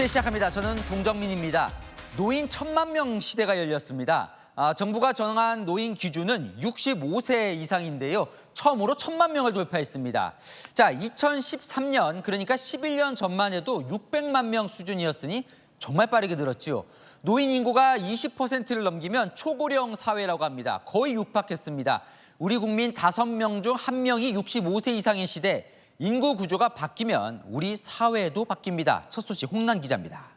뉴스 시작합니다. 저는 동정민입니다. 노인 1,000만 명 시대가 열렸습니다. 정부가 정한 노인 기준은 65세 이상인데요. 처음으로 1,000만 명을 돌파했습니다. 자, 2013년 그러니까 11년 전만 해도 600만 명 수준이었으니 정말 빠르게 늘었죠. 노인 인구가 20%를 넘기면 초고령 사회라고 합니다. 거의 육박했습니다. 우리 국민 5명 중 1명이 65세 이상인 시대. 인구 구조가 바뀌면 우리 사회도 바뀝니다. 첫 소식 홍란 기자입니다.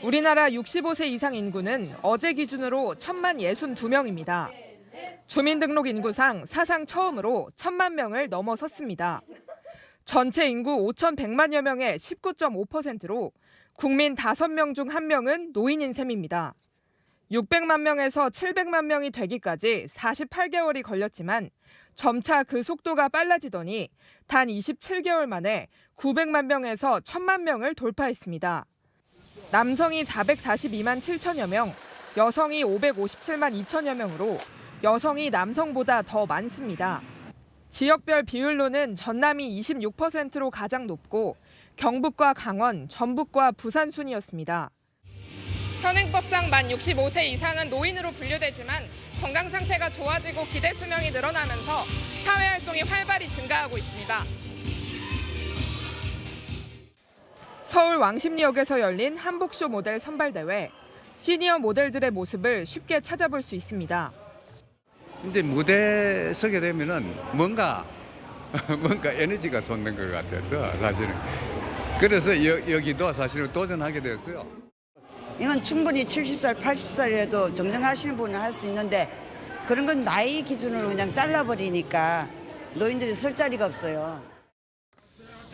우리나라 65세 이상 인구는 어제 기준으로 1,062명입니다. 주민등록 인구상 사상 처음으로 1,000만 명을 넘어섰습니다. 전체 인구 5,100만여 명의 19.5%로 국민 5명 중 1명은 노인인 셈입니다. 600만 명에서 700만 명이 되기까지 48개월이 걸렸지만 점차 그 속도가 빨라지더니 단 27개월 만에 900만 명에서 1,000만 명을 돌파했습니다. 남성이 442만 7천여 명, 여성이 557만 2천여 명으로 여성이 남성보다 더 많습니다. 지역별 비율로는 전남이 26%로 가장 높고 경북과 강원, 전북과 부산 순이었습니다. 현행법상 만 65세 이상은 노인으로 분류되지만 건강 상태가 좋아지고 기대 수명이 늘어나면서 사회 활동이 활발히 증가하고 있습니다. 서울 왕십리역에서 열린 한복쇼 모델 선발대회. 시니어 모델들의 모습을 쉽게 찾아볼 수 있습니다. 이제 무대에 서게 되면은 뭔가 에너지가 솟는 것 같아서 사실은 그래서 여기도 사실은 도전하게 됐어요. 이건 충분히 70살, 80살이라도 정정하시는 분은 할 수 있는데 그런 건 나이 기준으로 그냥 잘라버리니까 노인들이 설 자리가 없어요.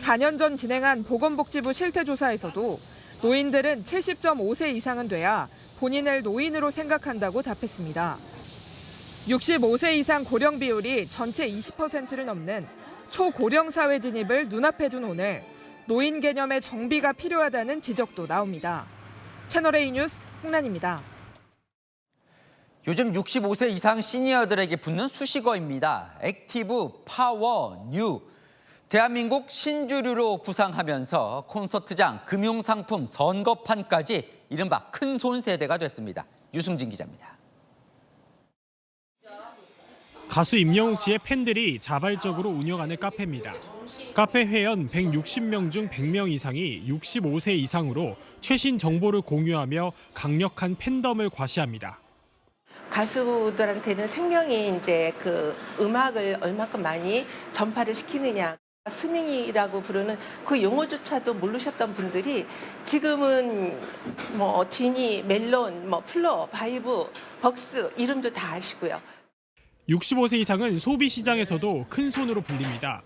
4년 전 진행한 보건복지부 실태조사에서도 노인들은 70.5세 이상은 돼야 본인을 노인으로 생각한다고 답했습니다. 65세 이상 고령 비율이 전체 20%를 넘는 초고령 사회 진입을 눈앞에 둔 오늘 노인 개념의 정비가 필요하다는 지적도 나옵니다. 채널A 뉴스 홍란입니다. 요즘 65세 이상 시니어들에게 붙는 수식어입니다. 액티브, 파워, 뉴. 대한민국 신주류로 부상하면서 콘서트장, 금융상품, 선거판까지 이른바 큰손 세대가 됐습니다. 유승진 기자입니다. 가수 임영웅 씨의 팬들이 자발적으로 운영하는 카페입니다. 카페 회원 160명 중 100명 이상이 65세 이상으로 최신 정보를 공유하며 강력한 팬덤을 과시합니다. 가수들한테는 생명이 이제 그 음악을 얼마큼 많이 전파를 시키느냐. 스밍이라고 부르는 그 용어조차도 모르셨던 분들이 지금은 뭐 지니, 멜론, 뭐 플로, 바이브, 벅스 이름도 다 아시고요. 65세 이상은 소비 시장에서도 큰 손으로 불립니다.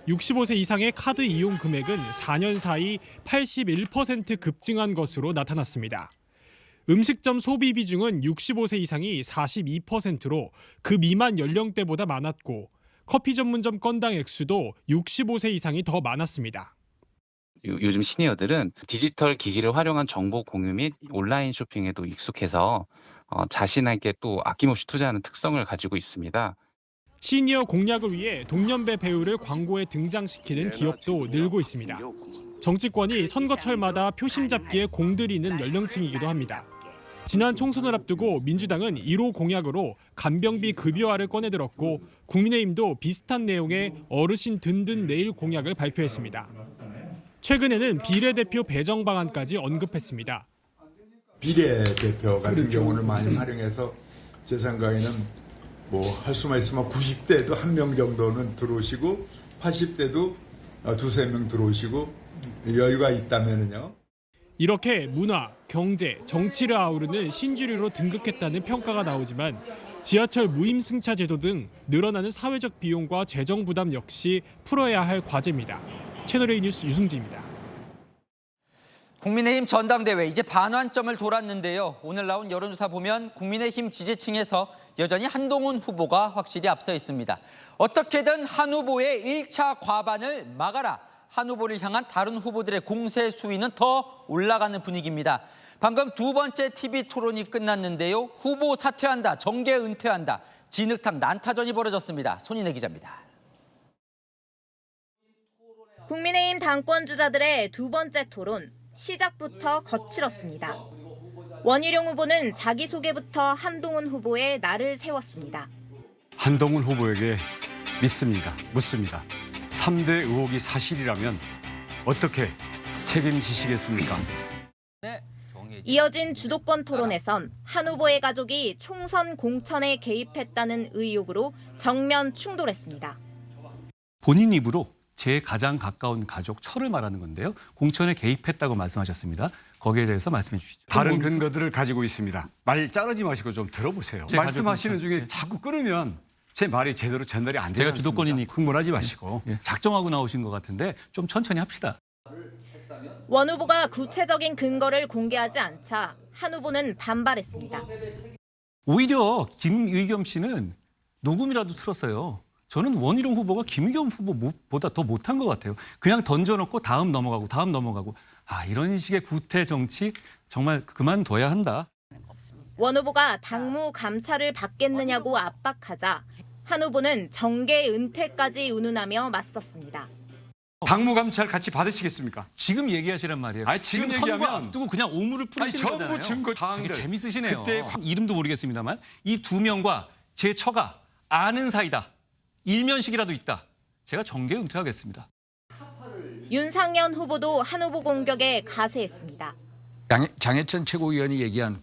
65세 이상의 카드 이용 금액은 4년 사이 81% 급증한 것으로 나타났습니다. 음식점 소비 비중은 65세 이상이 42%로 그 미만 연령대보다 많았고 커피 전문점 건당 액수도 65세 이상이 더 많았습니다. 요즘 시니어들은 디지털 기기를 활용한 정보 공유 및 온라인 쇼핑에도 익숙해서 자신에게 또 아낌없이 투자하는 특성을 가지고 있습니다. 시니어 공략을 위해 동년배 배우를 광고에 등장시키는 기업도 늘고 있습니다. 정치권이 선거철마다 표심 잡기에 공들이는 연령층이기도 합니다. 지난 총선을 앞두고 민주당은 1호 공약으로 간병비 급여화를 꺼내들었고 국민의힘도 비슷한 내용의 어르신 든든 내일 공약을 발표했습니다. 최근에는 비례대표 배정 방안까지 언급했습니다. 비례대표 같은 경우는 많이 활용해서 제 생각에는 할 수만 있으면 90대도 1명 정도는 들어오시고 80대도 2-3명 들어오시고 여유가 있다면요. 이렇게 문화, 경제, 정치를 아우르는 신주류로 등극했다는 평가가 나오지만 지하철 무임승차 제도 등 늘어나는 사회적 비용과 재정 부담 역시 풀어야 할 과제입니다. 채널A 뉴스 유승지입니다. 국민의힘 전당대회 이제 반환점을 돌았는데요. 오늘 나온 여론조사 보면 국민의힘 지지층에서 여전히 한동훈 후보가 확실히 앞서 있습니다. 어떻게든 한 후보의 1차 과반을 막아라. 한 후보를 향한 다른 후보들의 공세 수위는 더 올라가는 분위기입니다. 방금 두 번째 TV 토론이 끝났는데요. 후보 사퇴한다, 정계 은퇴한다. 진흙탕 난타전이 벌어졌습니다. 손인혜 기자입니다. 국민의힘 당권 주자들의 두 번째 토론, 시작부터 거칠었습니다. 원희룡 후보는 자기소개부터 한동훈 후보의 날을 세웠습니다. 한동훈 후보에게 믿습니다. 묻습니다. 3대 의혹이 사실이라면 어떻게 책임지시겠습니까? 이어진 주도권 토론에선 한 후보의 가족이 총선 공천에 개입했다는 의혹으로 정면 충돌했습니다. 본인 입으로 제 가장 가까운 가족 철을 말하는 건데요. 공천에 개입했다고 말씀하셨습니다. 거기에 대해서 말씀해 주시죠. 다른 근거들을 가지고 있습니다. 말 자르지 마시고 좀 들어보세요. 말씀하시는 중에 자꾸 끊으면 제 말이 제대로 전달이 안 돼요. 제가 주도권이니까 흥분하지 마시고 작정하고 나오신 것 같은데 좀 천천히 합시다. 원 후보가 구체적인 근거를 공개하지 않자 한 후보는 반발했습니다. 오히려 김의겸 씨는 녹음이라도 틀었어요. 저는 원희룡 후보가 김의겸 후보보다 더 못한 것 같아요. 그냥 던져놓고 다음 넘어가고. 이런 식의 구태 정치 정말 그만둬야 한다. 원 후보가 당무 감찰을 받겠느냐고 압박하자 한 후보는 정계 은퇴까지 운운하며 맞섰습니다. 당무 감찰 같이 받으시겠습니까? 지금 얘기하시란 말이에요. 지금 선거 얘기하면 앞두고 그냥 오물을 뿌리시는 전부 거잖아요. 증거 되게 재밌으시네요. 그때 이름도 모르겠습니다만 이 두 명과 제 처가 아는 사이다. 일면식이라도 있다. 제가 정계 은퇴하겠습니다. 윤상현 후보도 한 후보 공격에 가세했습니다. 장해찬 최고위원이 얘기한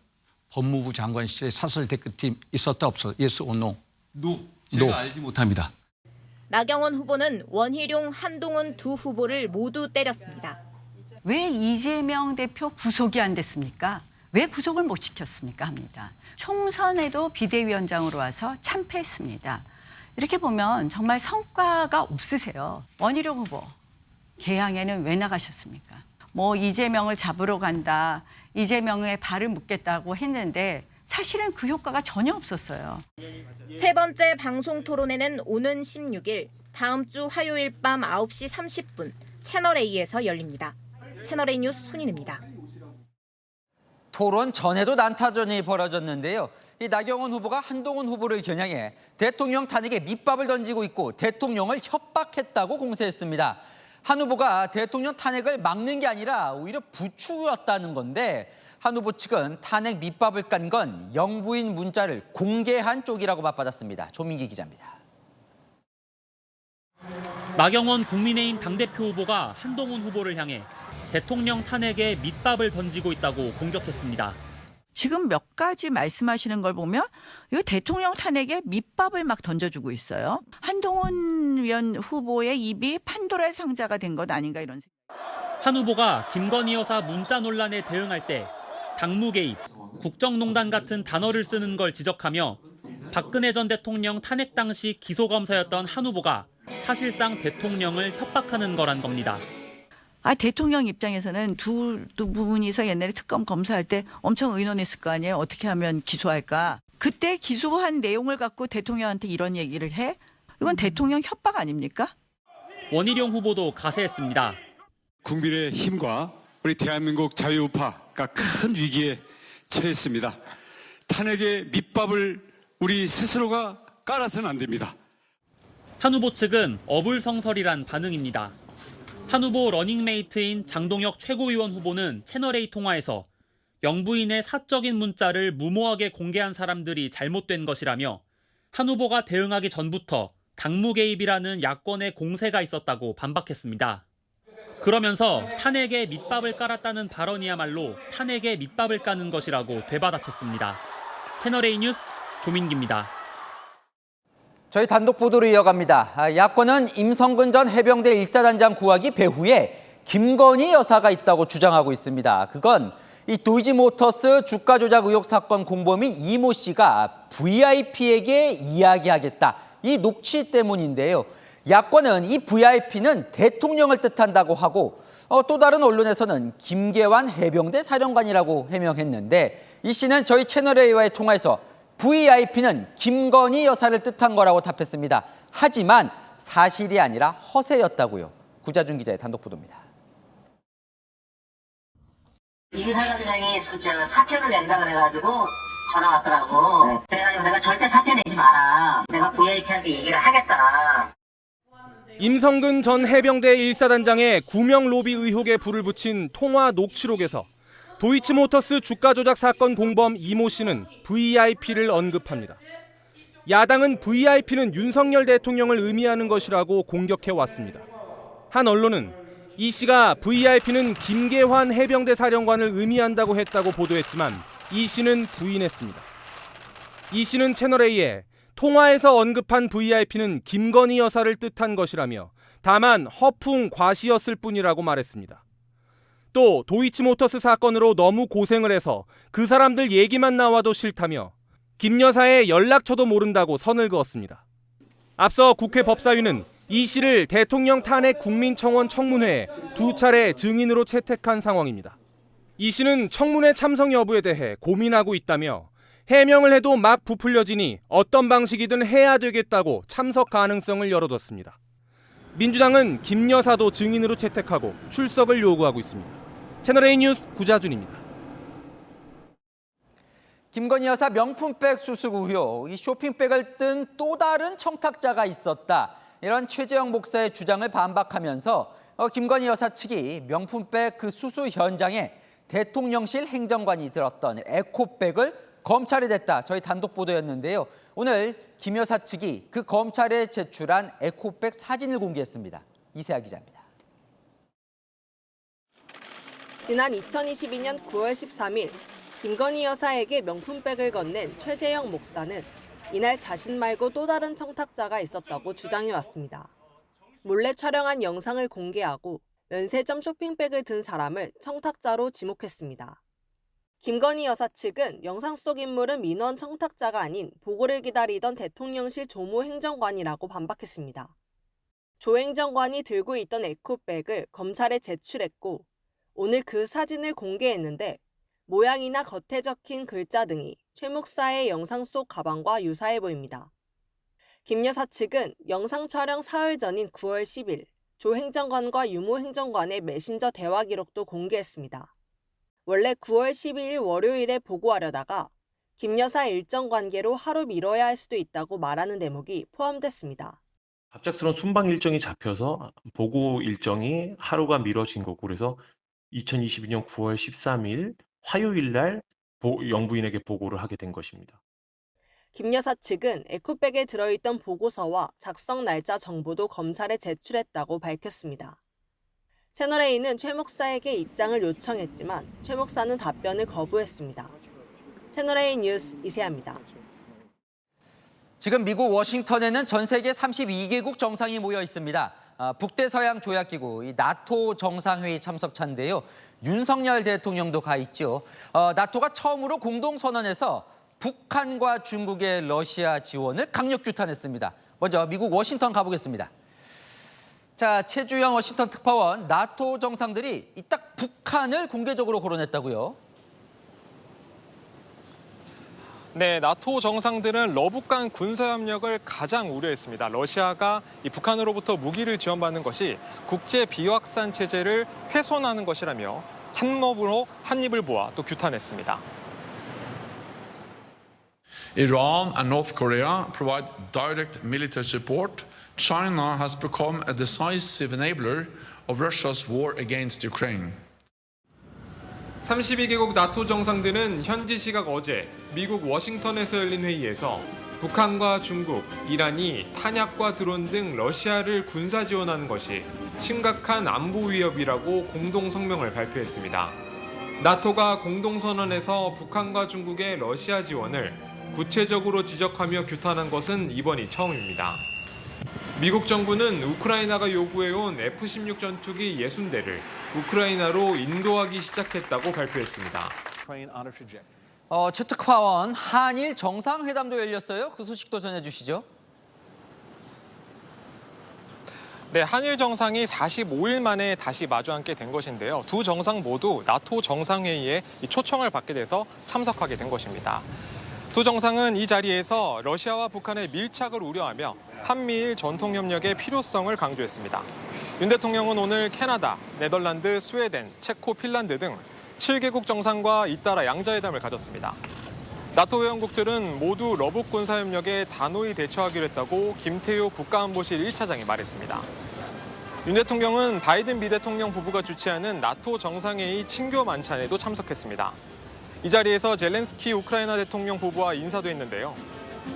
법무부 장관 시절에 사설 대표팀 있었다 없어? Yes or no? 제가 알지 못합니다. 나경원 후보는 원희룡, 한동훈 두 후보를 모두 때렸습니다. 왜 이재명 대표 구속이 안 됐습니까? 왜 구속을 못 시켰습니까? 합니다. 총선에도 비대위원장으로 와서 참패했습니다. 이렇게 보면 정말 성과가 없으세요. 원희룡 후보, 개항에는 왜 나가셨습니까? 이재명을 잡으러 간다, 이재명의 발을 묶겠다고 했는데 사실은 그 효과가 전혀 없었어요. 세 번째 방송 토론회는 오는 16일 다음 주 화요일 밤 9시 30분 채널A에서 열립니다. 채널A 뉴스 손인입니다. 토론 전에도 난타전이 벌어졌는데요. 이 나경원 후보가 한동훈 후보를 겨냥해 대통령 탄핵에 밑밥을 던지고 있고 대통령을 협박했다고 공세했습니다. 한 후보가 대통령 탄핵을 막는 게 아니라 오히려 부추겼다는 건데 한 후보 측은 탄핵 밑밥을 깐 건 영부인 문자를 공개한 쪽이라고 맞받았습니다. 조민기 기자입니다. 나경원 국민의힘 당대표 후보가 한동훈 후보를 향해 대통령 탄핵에 밑밥을 던지고 있다고 공격했습니다. 지금 몇 가지 말씀하시는 걸 보면 이 대통령 탄핵에 밑밥을 막 던져주고 있어요. 한동훈 위원 후보의 입이 판도라의 상자가 된 것 아닌가 이런 생각. 한 후보가 김건희 여사 문자 논란에 대응할 때 당무 개입, 국정농단 같은 단어를 쓰는 걸 지적하며 박근혜 전 대통령 탄핵 당시 기소검사였던 한 후보가 사실상 대통령을 협박하는 거란 겁니다. 대통령 입장에서는 두 분이서 옛날에 특검 검사할 때 엄청 의논했을 거 아니에요. 어떻게 하면 기소할까. 그때 기소한 내용을 갖고 대통령한테 이런 얘기를 해? 이건 대통령 협박 아닙니까? 원희룡 후보도 가세했습니다. 국민의 힘과 우리 대한민국 자유우파가 큰 위기에 처했습니다. 탄핵의 밑밥을 우리 스스로가 깔아서는 안 됩니다. 한 후보 측은 어불성설이란 반응입니다. 한 후보 러닝메이트인 장동혁 최고위원 후보는 채널A 통화에서 영부인의 사적인 문자를 무모하게 공개한 사람들이 잘못된 것이라며 한 후보가 대응하기 전부터 당무 개입이라는 야권의 공세가 있었다고 반박했습니다. 그러면서 탄핵에 밑밥을 깔았다는 발언이야말로 탄핵에 밑밥을 까는 것이라고 되받아쳤습니다. 채널A 뉴스 조민기입니다. 저희 단독 보도를 이어갑니다. 야권은 임성근 전 해병대 1사단장 구하기 배후에 김건희 여사가 있다고 주장하고 있습니다. 그건 이 도이치모터스 주가 조작 의혹 사건 공범인 이모 씨가 VIP에게 이야기하겠다. 이 녹취 때문인데요. 야권은 이 VIP는 대통령을 뜻한다고 하고 또 다른 언론에서는 김계환 해병대 사령관이라고 해명했는데 이 씨는 저희 채널A와의 통화에서 VIP는 김건희 여사를 뜻한 거라고 답했습니다. 하지만 사실이 아니라 허세였다고요. 구자준 기자의 단독 보도입니다. 임 사단장이 사표를 낸다 그래가지고 전화 왔더라고. 그래가지고 내가 절대 사표 내지 마라. 내가 VIP한테 얘기를 하겠다. 임성근 전 해병대 1사단장의 구명 로비 의혹에 불을 붙인 통화 녹취록에서 도이치모터스 주가 조작 사건 공범 이모 씨는 VIP를 언급합니다. 야당은 VIP는 윤석열 대통령을 의미하는 것이라고 공격해왔습니다. 한 언론은 이 씨가 VIP는 김계환 해병대 사령관을 의미한다고 했다고 보도했지만 이 씨는 부인했습니다. 이 씨는 채널A에 통화에서 언급한 VIP는 김건희 여사를 뜻한 것이라며 다만 허풍 과시였을 뿐이라고 말했습니다. 또 도이치모터스 사건으로 너무 고생을 해서 그 사람들 얘기만 나와도 싫다며 김 여사의 연락처도 모른다고 선을 그었습니다. 앞서 국회 법사위는 이 씨를 대통령 탄핵 국민청원 청문회에 2차례 증인으로 채택한 상황입니다. 이 씨는 청문회 참석 여부에 대해 고민하고 있다며 해명을 해도 막 부풀려지니 어떤 방식이든 해야 되겠다고 참석 가능성을 열어뒀습니다. 민주당은 김 여사도 증인으로 채택하고 출석을 요구하고 있습니다. 채널A 뉴스 구자준입니다. 김건희 여사 명품백 수수 의혹, 이 쇼핑백을 뜬 또 다른 청탁자가 있었다. 이런 최재형 목사의 주장을 반박하면서 김건희 여사 측이 명품백 그 수수 현장에 대통령실 행정관이 들었던 에코백을 검찰에 냈다. 저희 단독 보도였는데요. 오늘 김 여사 측이 그 검찰에 제출한 에코백 사진을 공개했습니다. 이세아 기자입니다. 지난 2022년 9월 13일 김건희 여사에게 명품백을 건넨 최재형 목사는 이날 자신 말고 또 다른 청탁자가 있었다고 주장해왔습니다. 몰래 촬영한 영상을 공개하고 면세점 쇼핑백을 든 사람을 청탁자로 지목했습니다. 김건희 여사 측은 영상 속 인물은 민원 청탁자가 아닌 보고를 기다리던 대통령실 조모 행정관이라고 반박했습니다. 조 행정관이 들고 있던 에코백을 검찰에 제출했고 오늘 그 사진을 공개했는데 모양이나 겉에 적힌 글자 등이 최 목사의 영상 속 가방과 유사해 보입니다. 김 여사 측은 영상 촬영 사흘 전인 9월 10일 조 행정관과 유모 행정관의 메신저 대화 기록도 공개했습니다. 원래 9월 12일 월요일에 보고하려다가 김 여사 일정 관계로 하루 미뤄야 할 수도 있다고 말하는 대목이 포함됐습니다. 갑작스러운 순방 일정이 잡혀서 보고 일정이 하루가 미뤄진 거고 그래서 2022년 9월 13일 화요일 날 영부인에게 보고를 하게 된 것입니다. 김 여사 측은 에코백에 들어있던 보고서와 작성 날짜 정보도 검찰에 제출했다고 밝혔습니다. 채널A는 최 목사에게 입장을 요청했지만 최 목사는 답변을 거부했습니다. 채널A 뉴스 이세아입니다. 지금 미국 워싱턴에는 전 세계 32개국 정상이 모여 있습니다. 북대서양 조약기구 이 나토 정상회의 참석차인데요. 윤석열 대통령도 가 있죠. 나토가 처음으로 공동선언에서 북한과 중국의 러시아 지원을 강력 규탄했습니다. 먼저 미국 워싱턴 가보겠습니다. 자, 최주영 워싱턴 특파원, 나토 정상들이 딱 북한을 공개적으로 거론했다고요? 네, 나토 정상들은 러북 간 군사협력을 가장 우려했습니다. 러시아가 이 북한으로부터 무기를 지원받는 것이 국제 비확산 체제를 훼손하는 것이라며 한몸으로 한입을 모아 또 규탄했습니다. Iran and North Korea provide direct military support. China has become a decisive enabler of Russia's war against Ukraine. 32개국 나토 정상들은 현지 시각 어제 미국 워싱턴에서 열린 회의에서 북한과 중국, 이란이 탄약과 드론 등 러시아를 군사 지원하는 것이 심각한 안보 위협이라고 공동 성명을 발표했습니다. 나토가 공동 선언에서 북한과 중국의 러시아 지원을 구체적으로 지적하며 규탄한 것은 이번이 처음입니다. 미국 정부는 우크라이나가 요구해온 F-16 전투기 60대를 우크라이나로 인도하기 시작했다고 발표했습니다. 최 특파원, 한일 정상회담도 열렸어요. 그 소식도 전해주시죠. 네, 한일 정상이 45일 만에 다시 마주 앉게 된 것인데요. 두 정상 모두 나토 정상회의에 초청을 받게 돼서 참석하게 된 것입니다. 두 정상은 이 자리에서 러시아와 북한의 밀착을 우려하며 한미일 전통협력의 필요성을 강조했습니다. 윤 대통령은 오늘 캐나다, 네덜란드, 스웨덴, 체코, 핀란드 등 7개국 정상과 잇따라 양자회담을 가졌습니다. 나토 회원국들은 모두 러북 군사협력에 단호히 대처하기로 했다고 김태효 국가안보실 1차장이 말했습니다. 윤 대통령은 바이든 미대통령 부부가 주최하는 나토 정상회의 친교 만찬에도 참석했습니다. 이 자리에서 젤렌스키 우크라이나 대통령 부부와 인사도 했는데요.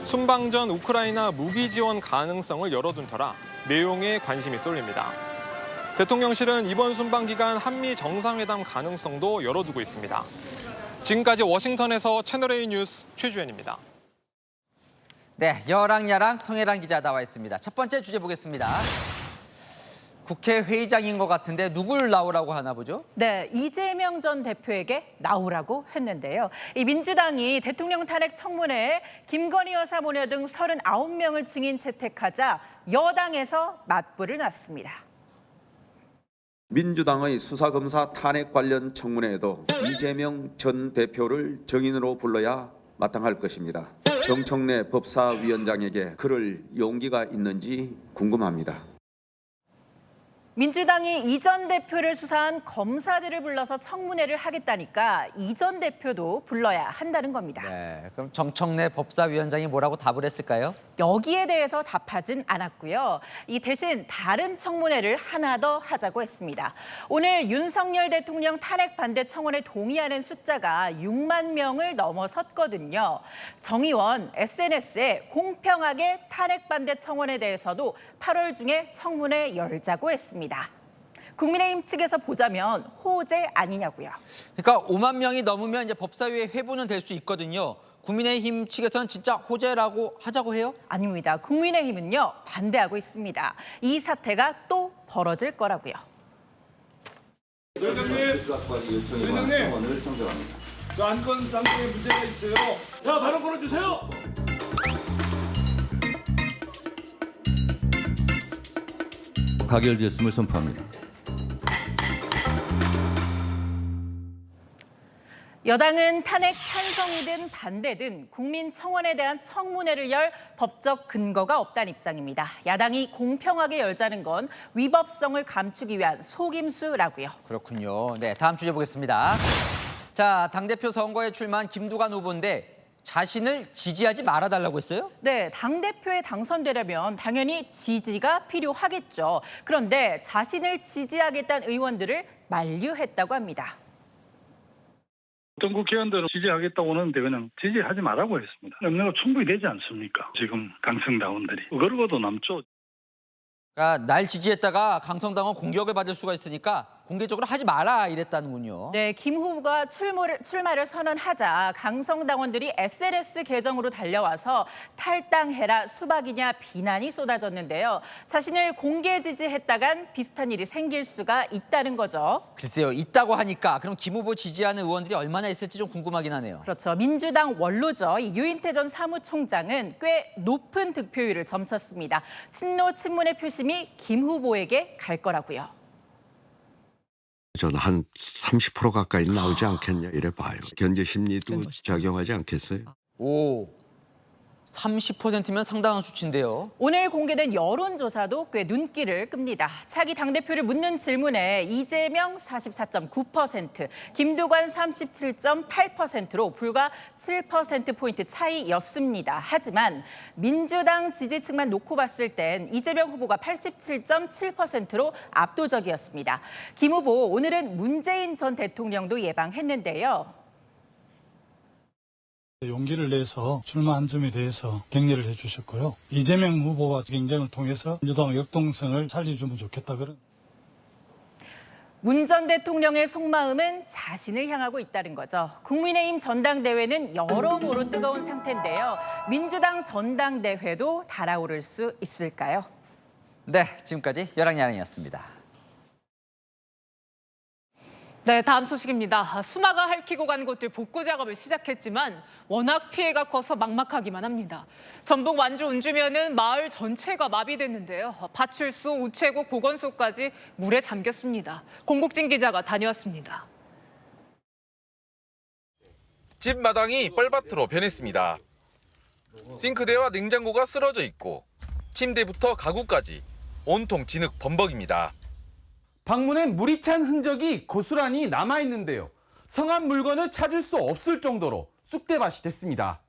순방 전 우크라이나 무기 지원 가능성을 열어둔 터라 내용에 관심이 쏠립니다. 대통령실은 이번 순방 기간 한미 정상회담 가능성도 열어두고 있습니다. 지금까지 워싱턴에서 채널A 뉴스 최주현입니다. 네, 여랑야랑 성혜랑 기자 나와 있습니다. 첫 번째 주제 보겠습니다. 국회 회의장인 것 같은데 누굴 나오라고 하나 보죠? 네, 이재명 전 대표에게 나오라고 했는데요. 이 민주당이 대통령 탄핵 청문회에 김건희 여사 모녀 등 39명을 증인 채택하자 여당에서 맞불을 놨습니다. 민주당의 수사검사 탄핵 관련 청문회에도 이재명 전 대표를 정인으로 불러야 마땅할 것입니다. 정청래 법사위원장에게 그럴 용기가 있는지 궁금합니다. 민주당이 이 전 대표를 수사한 검사들을 불러서 청문회를 하겠다니까 이 전 대표도 불러야 한다는 겁니다. 네, 그럼 정청래 법사위원장이 뭐라고 답을 했을까요? 여기에 대해서 답하진 않았고요. 이 대신 다른 청문회를 하나 더 하자고 했습니다. 오늘 윤석열 대통령 탄핵 반대 청원에 동의하는 숫자가 6만 명을 넘어섰거든요. 정 의원 SNS에 공평하게 탄핵 반대 청원에 대해서도 8월 중에 청문회 열자고 했습니다. 국민의힘 측에서 보자면 호재 아니냐고요. 그러니까 5만 명이 넘으면 이제 법사위의 회부는 될 수 있거든요. 국민의힘 측에서는 진짜 호재라고 하자고 해요? 아닙니다. 국민의힘은요, 반대하고 있습니다. 이 사태가 또 벌어질 거라고요. 회장님, 그 안건 상태에 문제가 있어요. 자, 바로 걸어주세요. 가결되었음을 선포합니다. 여당은 탄핵 찬성이든 반대든 국민청원에 대한 청문회를 열 법적 근거가 없다는 입장입니다. 야당이 공평하게 열자는 건 위법성을 감추기 위한 속임수라고요. 그렇군요. 네, 다음 주제 보겠습니다. 자, 당대표 선거에 출마한 김두관 후보인데 자신을 지지하지 말아달라고 했어요? 네, 당대표에 당선되려면 당연히 지지가 필요하겠죠. 그런데 자신을 지지하겠다는 의원들을 만류했다고 합니다. 어떤 국회의원들은 지지하겠다고 하는데 그냥 지지하지 말라고 했습니다. 염려가 충분히 되지 않습니까? 지금 강성당원들이. 그러고도 남죠. 그러니까 날 지지했다가 강성당원 공격을 받을 수가 있으니까 공개적으로 하지 마라 이랬다는군요. 네, 김 후보가 출마를 선언하자 강성당원들이 SNS 계정으로 달려와서 탈당해라 수박이냐 비난이 쏟아졌는데요. 자신을 공개 지지했다간 비슷한 일이 생길 수가 있다는 거죠. 글쎄요, 있다고 하니까 그럼 김 후보 지지하는 의원들이 얼마나 있을지 좀 궁금하긴 하네요. 그렇죠. 민주당 원로죠. 이 유인태 전 사무총장은 꽤 높은 득표율을 점쳤습니다. 친노 친문의 표심이 김 후보에게 갈 거라고요. 저는 한 30% 가까이 나오지 않겠냐 이래 봐요. 견제 심리도 작용하지 않겠어요? 오, 30%면 상당한 수치인데요. 오늘 공개된 여론조사도 꽤 눈길을 끕니다. 차기 당대표를 묻는 질문에 이재명 44.9%, 김두관 37.8%로 불과 7%포인트 차이였습니다. 하지만 민주당 지지층만 놓고 봤을 땐 이재명 후보가 87.7%로 압도적이었습니다. 김 후보 오늘은 문재인 전 대통령도 예방했는데요. 용기를 내서 출마한 점에 대해서 격려를 해주셨고요. 이재명 후보와 경쟁을 통해서 민주당 역동성을 살려주면 좋겠다 그런. 문 전 대통령의 속마음은 자신을 향하고 있다는 거죠. 국민의힘 전당대회는 여러모로 뜨거운 상태인데요. 민주당 전당대회도 달아오를 수 있을까요? 네, 지금까지 여랑야랑이었습니다. 네, 다음 소식입니다. 수마가 핥히고 간 곳들 복구 작업을 시작했지만 워낙 피해가 커서 막막하기만 합니다. 전북 완주 운주면은 마을 전체가 마비됐는데요. 파출소, 우체국, 보건소까지 물에 잠겼습니다. 공국진 기자가 다녀왔습니다. 집 마당이 뻘밭으로 변했습니다. 싱크대와 냉장고가 쓰러져 있고 침대부터 가구까지 온통 진흙 범벅입니다. 방문엔 물이 찬 흔적이 고스란히 남아있는데요. 성한 물건을 찾을 수 없을 정도로 쑥대밭이 됐습니다.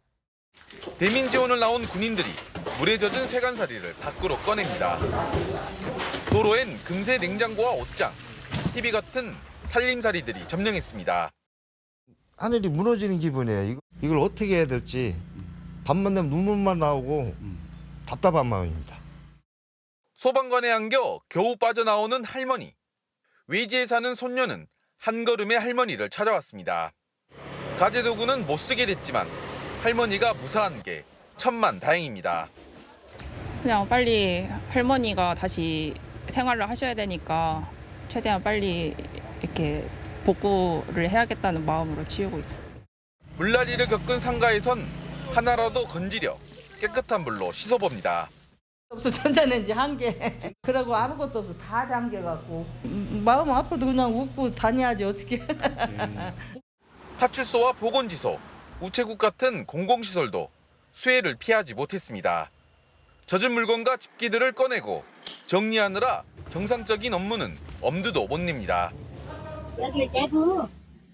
대민 지원을 나온 군인들이 물에 젖은 세간살이를 밖으로 꺼냅니다. 도로엔 금세 냉장고와 옷장, TV 같은 살림살이들이 점령했습니다. 하늘이 무너지는 기분이에요. 이걸 어떻게 해야 될지 밤만 되면 눈물만 나오고 답답한 마음입니다. 소방관에 안겨 겨우 빠져나오는 할머니. 외지에 사는 손녀는 한걸음에 할머니를 찾아왔습니다. 가재도구는 못 쓰게 됐지만 할머니가 무사한 게 천만다행입니다. 그냥 빨리 할머니가 다시 생활을 하셔야 되니까 최대한 빨리 이렇게 복구를 해야겠다는 마음으로 치우고 있어요. 물난리를 겪은 상가에선 하나라도 건지려 깨끗한 물로 씻어봅니다. 없어 전자레인지 한 개. 그러고 아무것도 없어 다 잠겨갖고 마음 아파도 그냥 웃고 다녀야지 어떻게. 파출소와 보건지소, 우체국 같은 공공시설도 수해를 피하지 못했습니다. 젖은 물건과 집기들을 꺼내고 정리하느라 정상적인 업무는 엄두도 못 냅니다. 여기 내부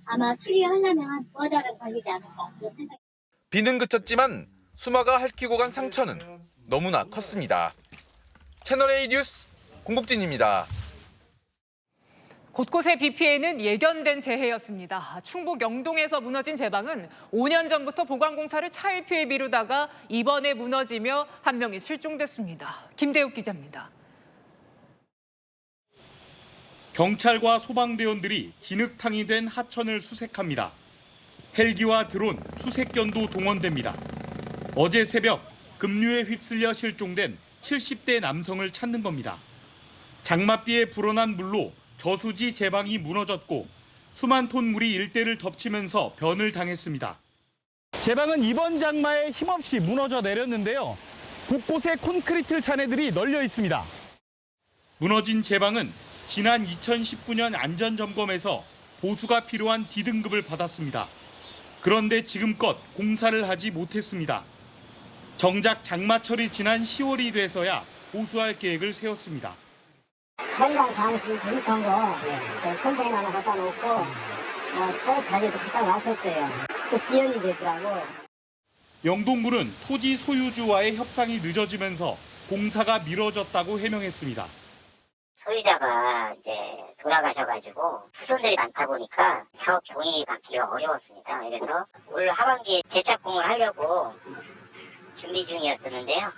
아마 수리하려면 두어 달은 걸리지 않을까 그런 생각이. 비는 그쳤지만 수마가 핥히고 간 상처는 너무나 컸습니다. 채널A 뉴스 공복진입니다. 곳곳의 비 피해는 예견된 재해였습니다. 충북 영동에서 무너진 제방은 5년 전부터 보강공사를 차일피해 미루다가 이번에 무너지며 한 명이 실종됐습니다. 김대욱 기자입니다. 경찰과 소방대원들이 진흙탕이 된 하천을 수색합니다. 헬기와 드론, 수색견도 동원됩니다. 어제 새벽 급류에 휩쓸려 실종된 70대 남성을 찾는 겁니다. 장맛비에 불어난 물로 저수지 제방이 무너졌고 수만 톤 물이 일대를 덮치면서 변을 당했습니다. 제방은 이번 장마에 힘없이 무너져 내렸는데요. 곳곳에 콘크리트 잔해들이 널려 있습니다. 무너진 제방은 지난 2019년 안전점검에서 보수가 필요한 D등급을 받았습니다. 그런데 지금껏 공사를 하지 못했습니다. 정작 장마철이 지난 10월이 돼서야 보수할 계획을 세웠습니다. 현장 상수 부족한 거 컨테이너 하나 갖다 놓고 저 자리도 갖다 놨었어요. 또 지연이 되더라고. 영동군은 토지 소유주와의 협상이 늦어지면서 공사가 미뤄졌다고 해명했습니다. 소유자가 이제 돌아가셔가지고 후손들이 많다 보니까 사업 종이 받기가 어려웠습니다. 그래서 올 하반기에 재착공을 하려고 준비 중이었었는데요.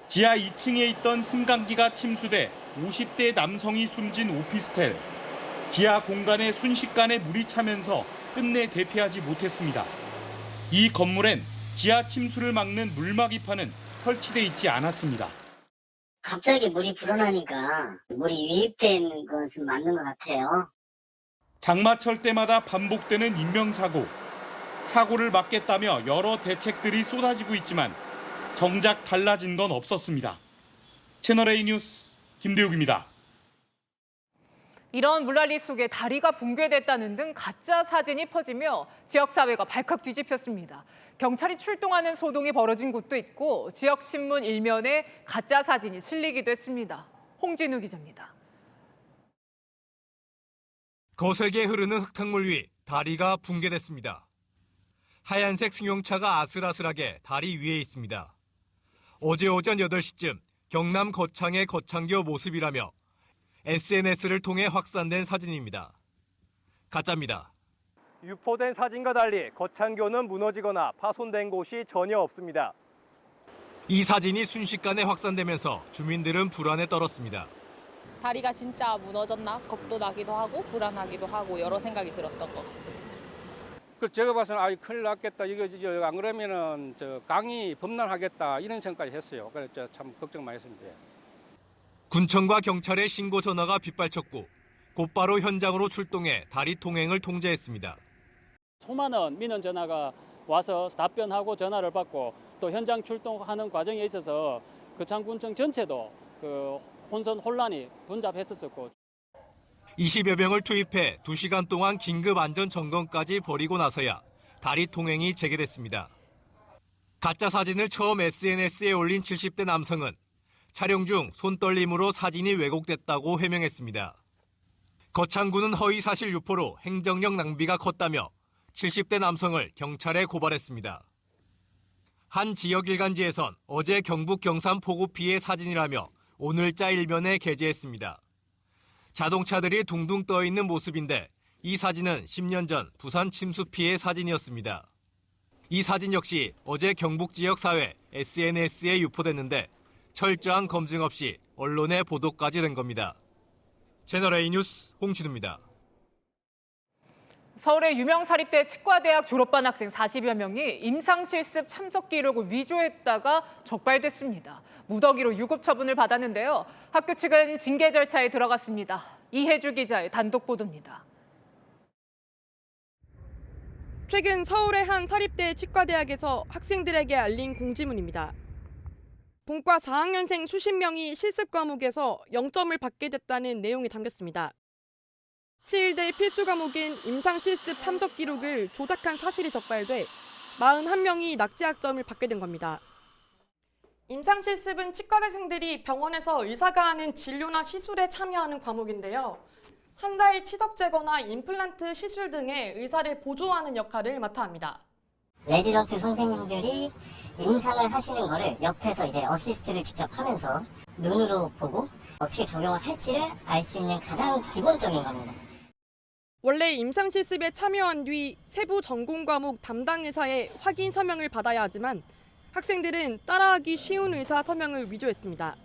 지하 2층에 있던 승강기가 침수돼 50대 남성이 숨진 오피스텔. 지하 공간에 순식간에 물이 차면서 끝내 대피하지 못했습니다. 이 건물엔 지하 침수를 막는 물막이판은 설치돼 있지 않았습니다. 갑자기 물이 불어나니까 물이 유입된 것은 맞는 것 같아요. 장마철 때마다 반복되는 인명사고. 사고를 막겠다며 여러 대책들이 쏟아지고 있지만 정작 달라진 건 없었습니다. 채널A 뉴스 김대욱입니다. 이런 물난리 속에 다리가 붕괴됐다는 등 가짜 사진이 퍼지며 지역사회가 발칵 뒤집혔습니다. 경찰이 출동하는 소동이 벌어진 곳도 있고 지역신문 일면에 가짜 사진이 실리기도 했습니다. 홍진우 기자입니다. 거세게 흐르는 흙탕물 위 다리가 붕괴됐습니다. 하얀색 승용차가 아슬아슬하게 다리 위에 있습니다. 어제 오전 8시쯤 경남 거창의 거창교 모습이라며 SNS를 통해 확산된 사진입니다. 가짜입니다. 유포된 사진과 달리 거창교는 무너지거나 파손된 곳이 전혀 없습니다. 이 사진이 순식간에 확산되면서 주민들은 불안에 떨었습니다. 다리가 진짜 무너졌나 겁도 나기도 하고 불안하기도 하고 여러 생각이 들었던 것 같습니다. 제가 봐서는 큰일 났겠다. 이거 안 그러면은 강이 범람하겠다 이런 생각까지 했어요. 그래서 참 걱정 많이 했습니다. 군청과 경찰의 신고 전화가 빗발쳤고 곧바로 현장으로 출동해 다리 통행을 통제했습니다. 수많은 민원 전화가 와서 답변하고 전화를 받고 또 현장 출동하는 과정에 있어서 거창군청 전체도 혼선 혼란이 분잡했었고 20여 명을 투입해 2시간 동안 긴급 안전 점검까지 벌이고 나서야 다리 통행이 재개됐습니다. 가짜 사진을 처음 SNS에 올린 70대 남성은 촬영 중 손떨림으로 사진이 왜곡됐다고 해명했습니다. 거창군은 허위 사실 유포로 행정력 낭비가 컸다며 70대 남성을 경찰에 고발했습니다. 한 지역 일간지에선 어제 경북 경산 폭우 피해 사진이라며 오늘자 일면에 게재했습니다. 자동차들이 둥둥 떠 있는 모습인데 이 사진은 10년 전 부산 침수 피해 사진이었습니다. 이 사진 역시 어제 경북 지역 사회 SNS에 유포됐는데 철저한 검증 없이 언론의 보도까지 된 겁니다. 채널A 뉴스 홍진우입니다. 서울의 유명 사립대 치과대학 졸업반 학생 40여 명이 임상실습 참석 기록을 위조했다가 적발됐습니다. 무더기로 유급 처분을 받았는데요. 학교 측은 징계 절차에 들어갔습니다. 이혜주 기자의 단독 보도입니다. 최근 서울의 한 사립대 치과대학에서 학생들에게 알린 공지문입니다. 본과 4학년생 수십 명이 실습 과목에서 0점을 받게 됐다는 내용이 담겼습니다. 7대 필수 과목인 임상실습 참석 기록을 조작한 사실이 적발돼 41명이 낙제학점을 받게 된 겁니다. 임상실습은 치과대생들이 병원에서 의사가 하는 진료나 시술에 참여하는 과목인데요. 환자의 치석 제거나 임플란트 시술 등의 의사를 보조하는 역할을 맡아 합니다. 레지던트 선생님들이 임상을 하시는 거를 옆에서 이제 어시스트를 직접 하면서 눈으로 보고 어떻게 적용을 할지를 알 수 있는 가장 기본적인 겁니다. 원래 임상실습에 참여한 뒤 세부 전공 과목 담당 의사의 확인 서명을 받아야 하지만 학생들은 따라하기 쉬운 의사 서명을 위조했습니다.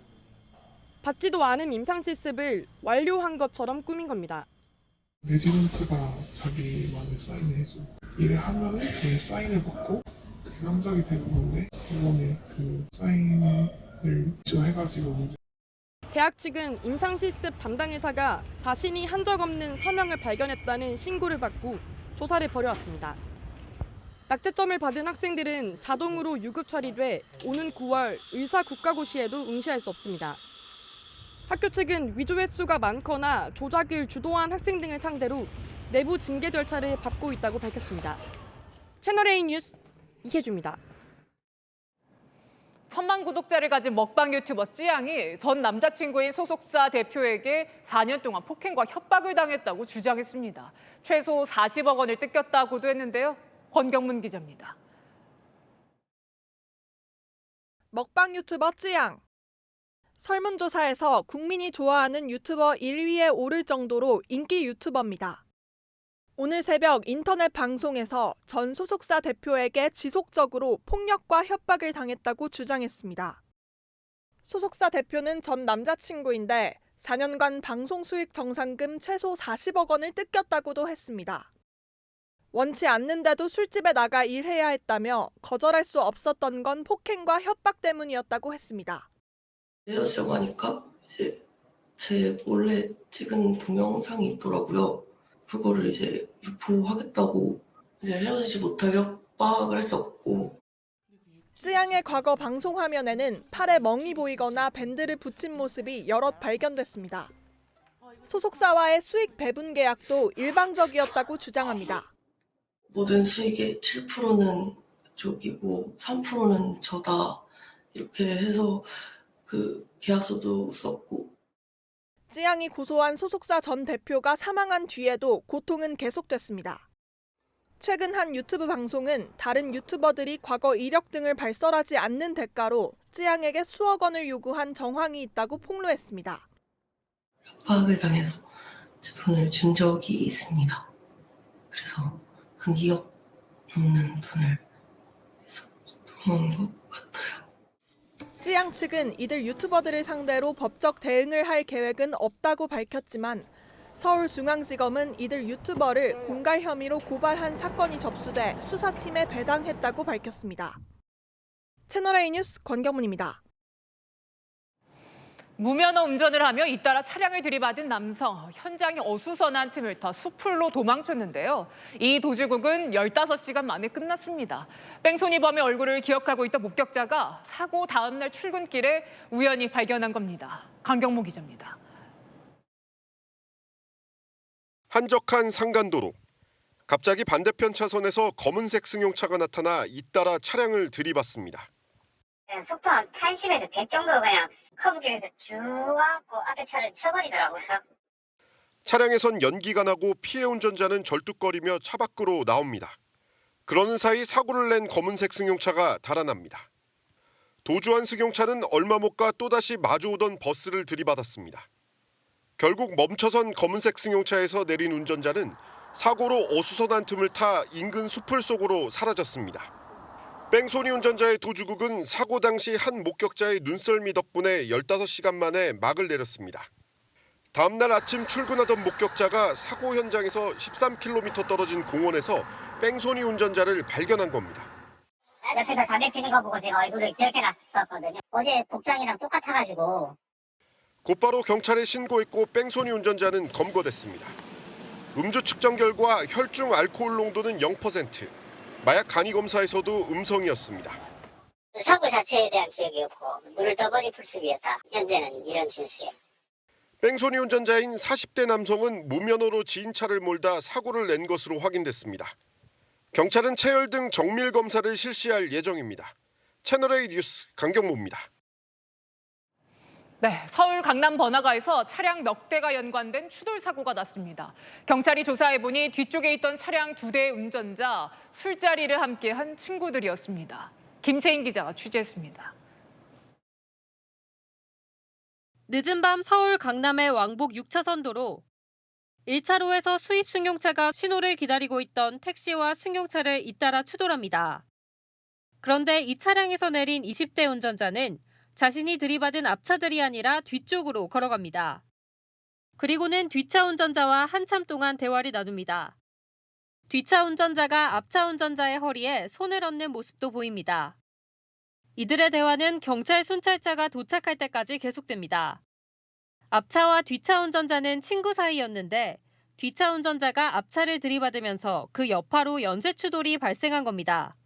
받지도 않은 임상실습을 완료한 것처럼 꾸민 겁니다. 레지던트가 자기만의 사인을 해줘. 일을 하면은 그 사인을 받고 그 성적이 되는 건데 이번에 그 사인을 위조해가지고 문제. 대학 측은 임상실습 담당 의사가 자신이 한 적 없는 서명을 발견했다는 신고를 받고 조사를 벌여왔습니다. 낙제점을 받은 학생들은 자동으로 유급 처리돼 오는 9월 의사 국가고시에도 응시할 수 없습니다. 학교 측은 위조 횟수가 많거나 조작을 주도한 학생 등을 상대로 내부 징계 절차를 밟고 있다고 밝혔습니다. 채널A 뉴스 이혜주입니다. 1000만 구독자를 가진 먹방 유튜버 찌양이 전 남자친구인 소속사 대표에게 4년 동안 폭행과 협박을 당했다고 주장했습니다. 최소 40억 원을 뜯겼다고도 했는데요. 권경문 기자입니다. 먹방 유튜버 찌양. 설문조사에서 국민이 좋아하는 유튜버 1위에 오를 정도로 인기 유튜버입니다. 오늘 새벽 인터넷 방송에서 전 소속사 대표에게 지속적으로 폭력과 협박을 당했다고 주장했습니다. 소속사 대표는 전 남자친구인데 4년간 방송 수익 정산금 최소 40억 원을 뜯겼다고도 했습니다. 원치 않는데도 술집에 나가 일해야 했다며 거절할 수 없었던 건 폭행과 협박 때문이었다고 했습니다. 헤어지자고 하니까 이제 제 몰래 찍은 동영상이 있더라고요. 그거를 이제 유포하겠다고 이제 헤어지지 못하게 협박을 했었고. 쯔양의 과거 방송 화면에는 팔에 멍이 보이거나 밴드를 붙인 모습이 여럿 발견됐습니다. 소속사와의 수익 배분 계약도 일방적이었다고 주장합니다. 모든 수익의 7%는 그쪽이고 3%는 저다 이렇게 해서 그 계약서도 썼고. 쯔양이 고소한 소속사 전 대표가 사망한 뒤에도 고통은 계속됐습니다. 최근 한 유튜브 방송은 다른 유튜버들이 과거 이력 등을 발설하지 않는 대가로 쯔양에게 수억 원을 요구한 정황이 있다고 폭로했습니다. 협박을 당해서 제 돈을 준 적이 있습니다. 그래서 한 2억 넘는 돈을 돈 것 같아요. 쯔양 측은 이들 유튜버들을 상대로 법적 대응을 할 계획은 없다고 밝혔지만 서울중앙지검은 이들 유튜버를 공갈 혐의로 고발한 사건이 접수돼 수사팀에 배당했다고 밝혔습니다. 채널A 뉴스 권경문입니다. 무면허 운전을 하며 잇따라 차량을 들이받은 남성. 현장이 어수선한 틈을 타 수풀로 도망쳤는데요. 이 도주국은 15시간 만에 끝났습니다. 뺑소니 범의 얼굴을 기억하고 있던 목격자가 사고 다음 날 출근길에 우연히 발견한 겁니다. 강경모 기자입니다. 한적한 상간도로. 갑자기 반대편 차선에서 검은색 승용차가 나타나 잇따라 차량을 들이받습니다. 속도 한 80에서 100 정도 그냥 커브길에서 쭉 와갖고 앞에 차를 쳐버리더라고요. 차량에선 연기가 나고 피해 운전자는 절뚝거리며 차 밖으로 나옵니다. 그러는 사이 사고를 낸 검은색 승용차가 달아납니다. 도주한 승용차는 얼마 못 가 또다시 마주오던 버스를 들이받았습니다. 결국 멈춰선 검은색 승용차에서 내린 운전자는 사고로 어수선한 틈을 타 인근 숲을 속으로 사라졌습니다. 뺑소니 운전자의 도주극은 사고 당시 한 목격자의 눈썰미 덕분에 15시간 만에 막을 내렸습니다. 다음 날 아침 출근하던 목격자가 사고 현장에서 13km 떨어진 공원에서 뺑소니 운전자를 발견한 겁니다. 옆에서 담배 피는 거 보고 제가 얼굴을 기억해 놨었거든요. 어제 복장이랑 똑같아가지고. 곧바로 경찰에 신고했고 뺑소니 운전자는 검거됐습니다. 음주 측정 결과 혈중 알코올 농도는 0%, 마약 간이 검사에서도 음성이었습니다. 사고 자체에 대한 기억이 없고 물을 떠버리 풀숲이었다. 현재는 이런 진술이에요. 뺑소니 운전자인 40대 남성은 무면허로 지인 차를 몰다 사고를 낸 것으로 확인됐습니다. 경찰은 체열 등 정밀 검사를 실시할 예정입니다. 채널A 뉴스 강경모입니다. 네, 서울 강남 번화가에서 차량 넉 대가 연관된 추돌 사고가 났습니다. 경찰이 조사해보니 뒤쪽에 있던 차량 2대의 운전자, 술자리를 함께한 친구들이었습니다. 김채인 기자가 취재했습니다. 늦은 밤 서울 강남의 왕복 6차선 도로. 1차로에서 수입 승용차가 신호를 기다리고 있던 택시와 승용차를 잇따라 추돌합니다. 그런데 이 차량에서 내린 20대 운전자는 자신이 들이받은 앞차들이 아니라 뒤쪽으로 걸어갑니다. 그리고는 뒷차 운전자와 한참 동안 대화를 나눕니다. 뒷차 운전자가 앞차 운전자의 허리에 손을 얹는 모습도 보입니다. 이들의 대화는 경찰 순찰차가 도착할 때까지 계속됩니다. 앞차와 뒷차 운전자는 친구 사이였는데 뒷차 운전자가 앞차를 들이받으면서 그 여파로 연쇄 추돌이 발생한 겁니다.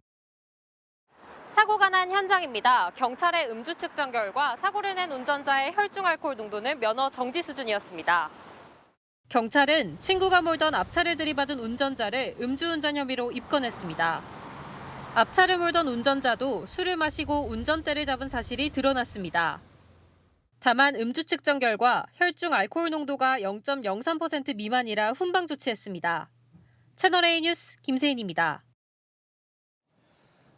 사고가 난 현장입니다. 경찰의 음주 측정 결과 사고를 낸 운전자의 혈중 알코올 농도는 면허 정지 수준이었습니다. 경찰은 친구가 몰던 앞차를 들이받은 운전자를 음주운전 혐의로 입건했습니다. 앞차를 몰던 운전자도 술을 마시고 운전대를 잡은 사실이 드러났습니다. 다만 음주 측정 결과 혈중 알코올 농도가 0.03% 미만이라 훈방 조치했습니다. 채널A 뉴스 김세인입니다.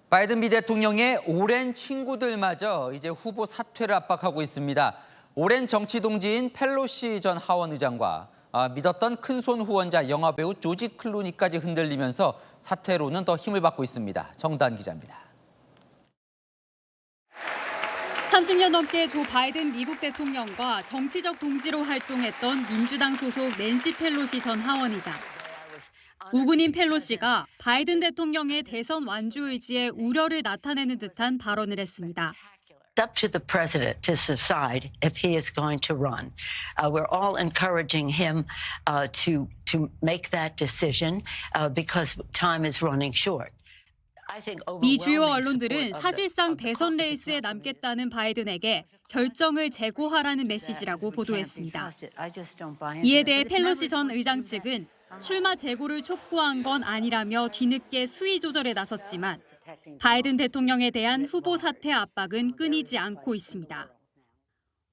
바이든 미대통령의 오랜 친구들마저 이제 후보 사퇴를 압박하고 있습니다. 오랜 정치 동지인 펠로시 전 하원 의장과 믿었던 큰손 후원자 영화배우 조지 클루니까지 흔들리면서 사퇴로는 더 힘을 받고 있습니다. 정다은 기자입니다. 30년 넘게 조 바이든 미국 대통령과 정치적 동지로 활동했던 민주당 소속 낸시 펠로시 전 하원 의장. 우군인 펠로시가 바이든 대통령의 대선 완주 의지에 우려를 나타내는 듯한 발언을 했습니다. It's up to the president to decide if he is going to run. We're all encouraging him to make that decision because time is running short. 미 주요 언론들은 사실상 대선 레이스에 남겠다는 바이든에게 결정을 재고하라는 메시지라고 보도했습니다. 이에 대해 펠로시 전 의장 측은 출마 재고를 촉구한 건 아니라며 뒤늦게 수위 조절에 나섰지만 바이든 대통령에 대한 후보 사퇴 압박은 끊이지 않고 있습니다.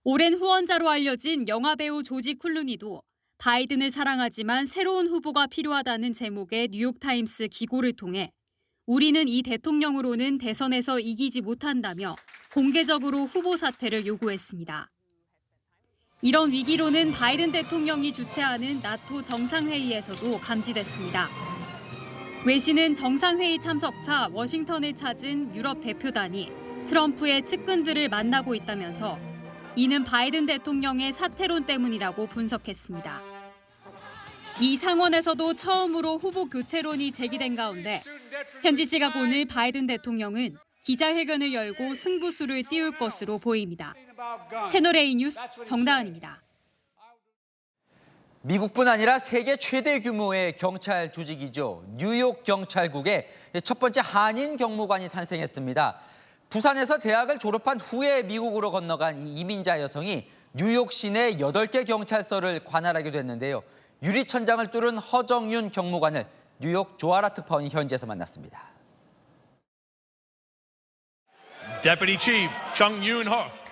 오랜 후원자로 알려진 영화배우 조지 클루니도 바이든을 사랑하지만 새로운 후보가 필요하다는 제목의 뉴욕타임스 기고를 통해 우리는 이 대통령으로는 대선에서 이기지 못한다며 공개적으로 후보 사퇴를 요구했습니다. 이런 위기로는 바이든 대통령이 주최하는 나토 정상회의에서도 감지됐습니다. 외신은 정상회의 참석차 워싱턴을 찾은 유럽 대표단이 트럼프의 측근들을 만나고 있다면서 이는 바이든 대통령의 사퇴론 때문이라고 분석했습니다. 미 상원에서도 처음으로 후보 교체론이 제기된 가운데 현지 시각 오늘 바이든 대통령은 기자회견을 열고 승부수를 띄울 것으로 보입니다. 채널A 뉴스 정다은입니다. 미국뿐 아니라 세계 최대 규모의 경찰 조직이죠. 뉴욕 경찰국의 첫 번째 한인 경무관이 탄생했습니다. 부산에서 대학을 졸업한 후에 미국으로 건너간 이 이민자 여성이 뉴욕 시내 8개 경찰서를 관할하게 됐는데요. 유리천장을 뚫은 허정윤 경무관을 뉴욕 조아라 특파원이 현지에서 만났습니다. Deputy Chief Chung Yoon-ho.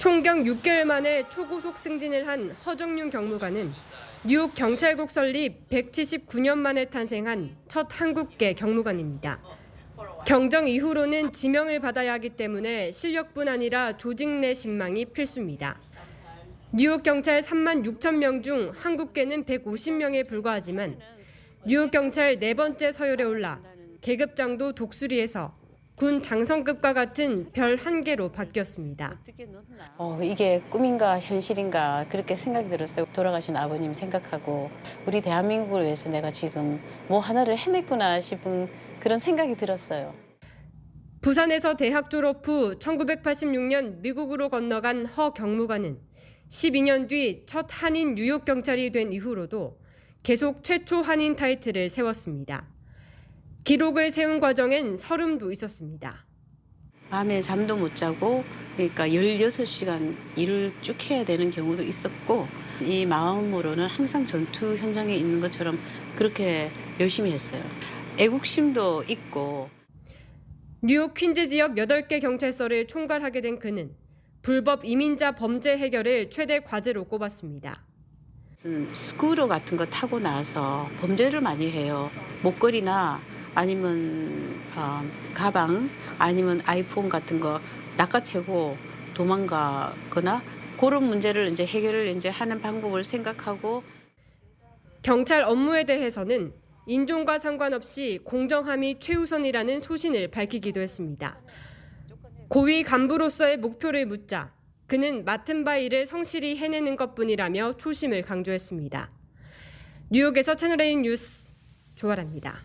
총경 6개월 만에 초고속 승진을 한 허정윤 경무관은 뉴욕 경찰국 설립 179년 만에 탄생한 첫 한국계 경무관입니다. 경정 이후로는 지명을 받아야 하기 때문에 실력뿐 아니라 조직 내 신망이 필수입니다. 뉴욕 경찰 3만 6천 명 중 한국계는 150명에 불과하지만 뉴욕 경찰 4번째 서열에 올라 계급장도 독수리에서 군 장성급과 같은 별 1개로 바뀌었습니다. 이게 꿈인가 현실인가 그렇게 생각이 들었어요. 돌아가신 아버님 생각하고 우리 대한민국을 위해서 내가 지금 뭐 하나를 해냈구나 싶은 그런 생각이 들었어요. 부산에서 대학 졸업 후 1986년 미국으로 건너간 허 경무관은 12년 뒤 첫 한인 뉴욕 경찰이 된 이후로도 계속 최초 한인 타이틀을 세웠습니다. 기록을 세운 과정엔 서름도 있었습니다. 밤에 잠도 못 자고 그러니까 16시간 일을 쭉 해야 되는 경우도 있었고 이 마음으로는 항상 전투 현장에 있는 것처럼 그렇게 열심히 했어요. 애국심도 있고. 뉴욕 퀸즈 지역 8개 경찰서를 총괄하게 된 그는 불법 이민자 범죄 해결을 최대 과제로 꼽았습니다. 스쿠터 같은 거 타고 나서 범죄를 많이 해요. 목걸이나 아니면 가방 아니면 아이폰 같은 거 낚아채고 도망가거나 그런 문제를 이제 해결을 이제 하는 방법을 생각하고 경찰 업무에 대해서는 인종과 상관없이 공정함이 최우선이라는 소신을 밝히기도 했습니다. 고위 간부로서의 목표를 묻자 그는 맡은 바 일을 성실히 해내는 것뿐이라며 초심을 강조했습니다. 뉴욕에서 채널A 뉴스 조아라입니다.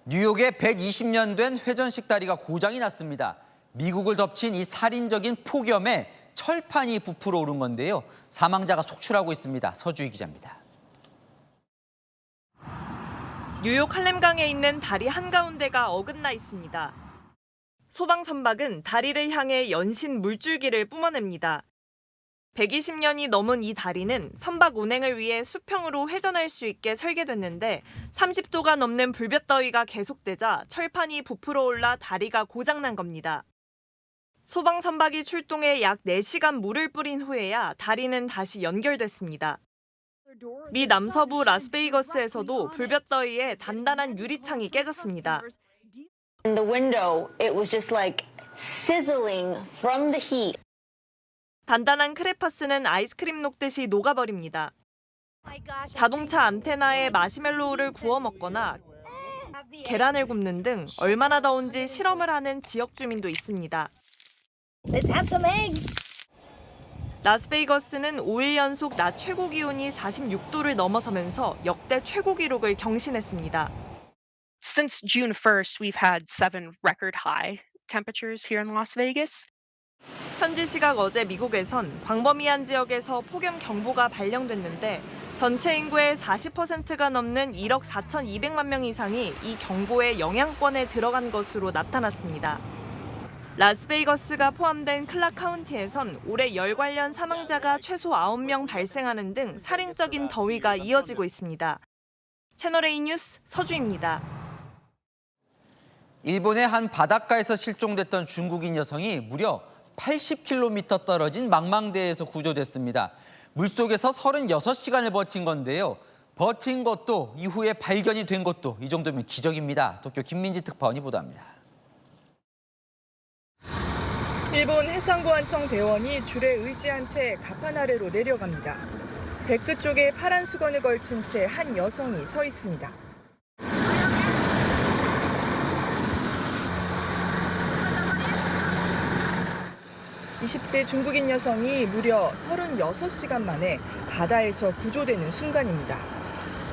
뉴욕에 120년 된 회전식 다리가 고장이 났습니다. 미국을 덮친 이 살인적인 폭염에 철판이 부풀어 오른 건데요. 사망자가 속출하고 있습니다. 서주희 기자입니다. 뉴욕 할렘강에 있는 다리 한가운데가 어긋나 있습니다. 소방선박은 다리를 향해 연신 물줄기를 뿜어냅니다. 120년이 넘은 이 다리는 선박 운행을 위해 수평으로 회전할 수 있게 설계됐는데 30도가 넘는 불볕더위가 계속되자 철판이 부풀어 올라 다리가 고장난 겁니다. 소방선박이 출동해 약 4시간 물을 뿌린 후에야 다리는 다시 연결됐습니다. 미 남서부 라스베이거스에서도 불볕더위에 단단한 유리창이 깨졌습니다. In the window, it was just like sizzling from the heat. 단단한 크레파스는 아이스크림 녹듯이 녹아버립니다. 자동차 안테나에 마시멜로우를 구워 먹거나 계란을 굽는 등 얼마나 더운지 실험을 하는 지역 주민도 있습니다. Let's have some eggs. 라스베이거스는 5일 연속 낮 최고 기온이 46도를 넘어서면서 역대 최고 기록을 경신했습니다. Since June 1st, we've had 7 record high temperatures here in Las Vegas. 현지 시각 어제 미국에선 광범위한 지역에서 폭염 경보가 발령됐는데 전체 인구의 40%가 넘는 1억 4,200만 명 이상이 이 경보의 영향권에 들어간 것으로 나타났습니다. 라스베이거스가 포함된 클락 카운티에선 올해 열 관련 사망자가 최소 9명 발생하는 등 살인적인 더위가 이어지고 있습니다. 채널A 뉴스 서주입니다. 일본의 한 바닷가에서 실종됐던 중국인 여성이 무려 80km 떨어진 망망대해에서 구조됐습니다. 물속에서 36시간을 버틴 건데요. 버틴 것도 이후에 발견이 된 것도 이 정도면 기적입니다. 도쿄 김민지 특파원이 보도합니다. 일본 해상보안청 대원이 줄에 의지한 채 갑판 아래로 내려갑니다. 배 끝 쪽에 파란 수건을 걸친 채 한 여성이 서 있습니다. (20대) 중국인 여성이 무려 36시간 만에 바다에서 구조되는 순간입니다.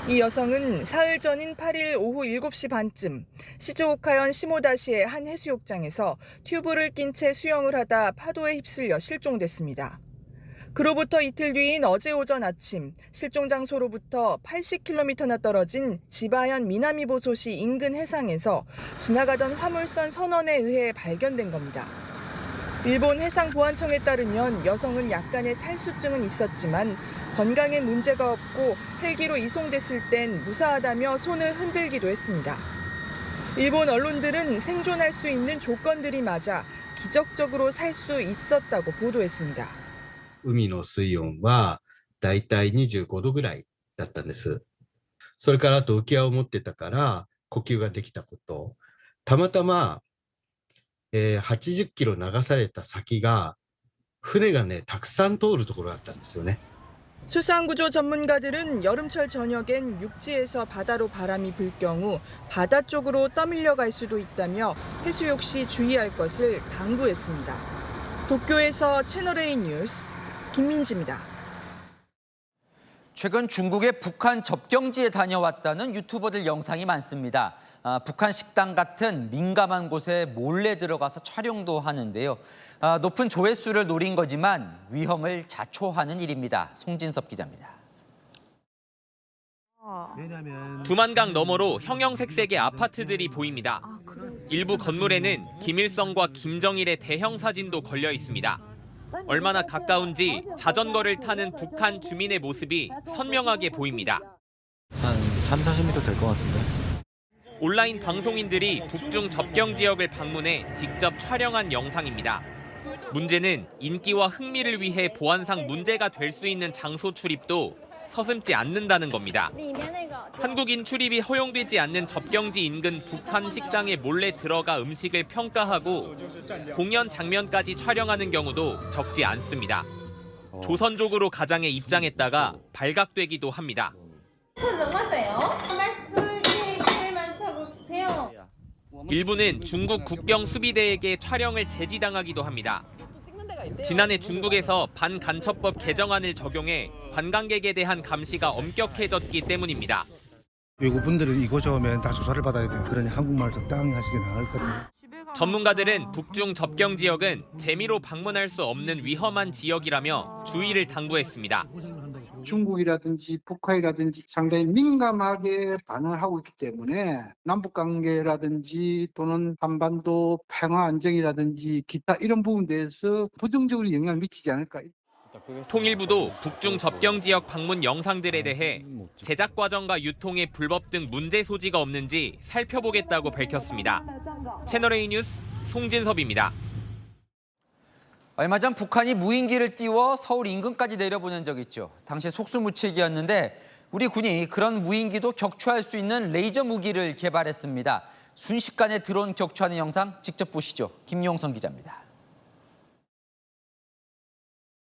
이 여성은 사흘 전인 8일 오후 7시 반쯤 시즈오카현 시모다시의 한 해수욕장에서 튜브를 낀 채 수영을 하다 파도에 휩쓸려 실종됐습니다. 그로부터 이틀 뒤인 어제 오전 아침 실종 장소로부터 80km나 떨어진 지바현 미나미보소시 인근 해상에서 지나가던 화물선 선원에 의해 발견된 겁니다. 일본 해상보안청에 따르면 여성은 약간의 탈수증은 있었지만 건강에 문제가 없고 헬기로 이송됐을 땐 무사하다며 손을 흔들기도 했습니다. 일본 언론들은 생존할 수 있는 조건들이 맞아 기적적으로 살 수 있었다고 보도했습니다. 海の水温はだいたい25度ぐらいだったんです。それからあと浮き輪を持ってたから呼吸ができたこと。たまたま、80キロ流された先が船がねたくさん通るところだったんですよね。 수상구조 전문가들은 여름철 저녁엔 육지에서 바다로 바람이 불 경우 바다 쪽으로 떠밀려갈 수도 있다며 해수욕 시 주의할 것을 당부했습니다. 도쿄에서 채널A 뉴스 김민지입니다. 최근 중국의 북한 접경지에 다녀왔다는 유튜버들 영상이 많습니다. 북한 식당 같은 민감한 곳에 몰래 들어가서 촬영도 하는데요. 높은 조회수를 노린 거지만 위험을 자초하는 일입니다. 송진섭 기자입니다. 두만강 너머로 형형색색의 아파트들이 보입니다. 일부 건물에는 김일성과 김정일의 대형 사진도 걸려 있습니다. 얼마나 가까운지 자전거를 타는 북한 주민의 모습이 선명하게 보입니다. 한 3, 40m 될 것 같은데. 온라인 방송인들이 북중 접경 지역을 방문해 직접 촬영한 영상입니다. 문제는 인기와 흥미를 위해 보안상 문제가 될 수 있는 장소 출입도 서슴지 않는다는 겁니다. 한국인 출입이 허용되지 않는 접경지 인근 북한 식당에 몰래 들어가 음식을 평가하고 공연 장면까지 촬영하는 경우도 적지 않습니다. 조선족으로 가장에 입장했다가 발각되기도 합니다. 일부는 중국 국경 수비대에게 촬영을 제지당하기도 합니다. 지난해 중국에서 반간첩법 개정안을 적용해 관광객에 대한 감시가 엄격해졌기 때문입니다. 외국 분들은 이곳에 오면 다 조사를 받아야 돼요. 그러니 한국말 적당히 하시기 나을 것 같아요. 전문가들은 북중 접경 지역은 재미로 방문할 수 없는 위험한 지역이라며 주의를 당부했습니다. 중국이라든지 북한이라든지 상당히 민감하게 반응을 하고 있기 때문에 남북관계라든지 또는 한반도 평화 안정이라든지 기타 이런 부분에 대해서 부정적으로 영향을 미치지 않을까. 통일부도 북중 접경 지역 방문 영상들에 대해 제작 과정과 유통의 불법 등 문제 소지가 없는지 살펴보겠다고 밝혔습니다. 채널A 뉴스 송진섭입니다. 얼마 전 북한이 무인기를 띄워 서울 인근까지 내려보낸 적 있죠. 당시 속수무책이었는데 우리 군이 그런 무인기도 격추할 수 있는 레이저 무기를 개발했습니다. 순식간에 드론 격추하는 영상 직접 보시죠. 김용선 기자입니다.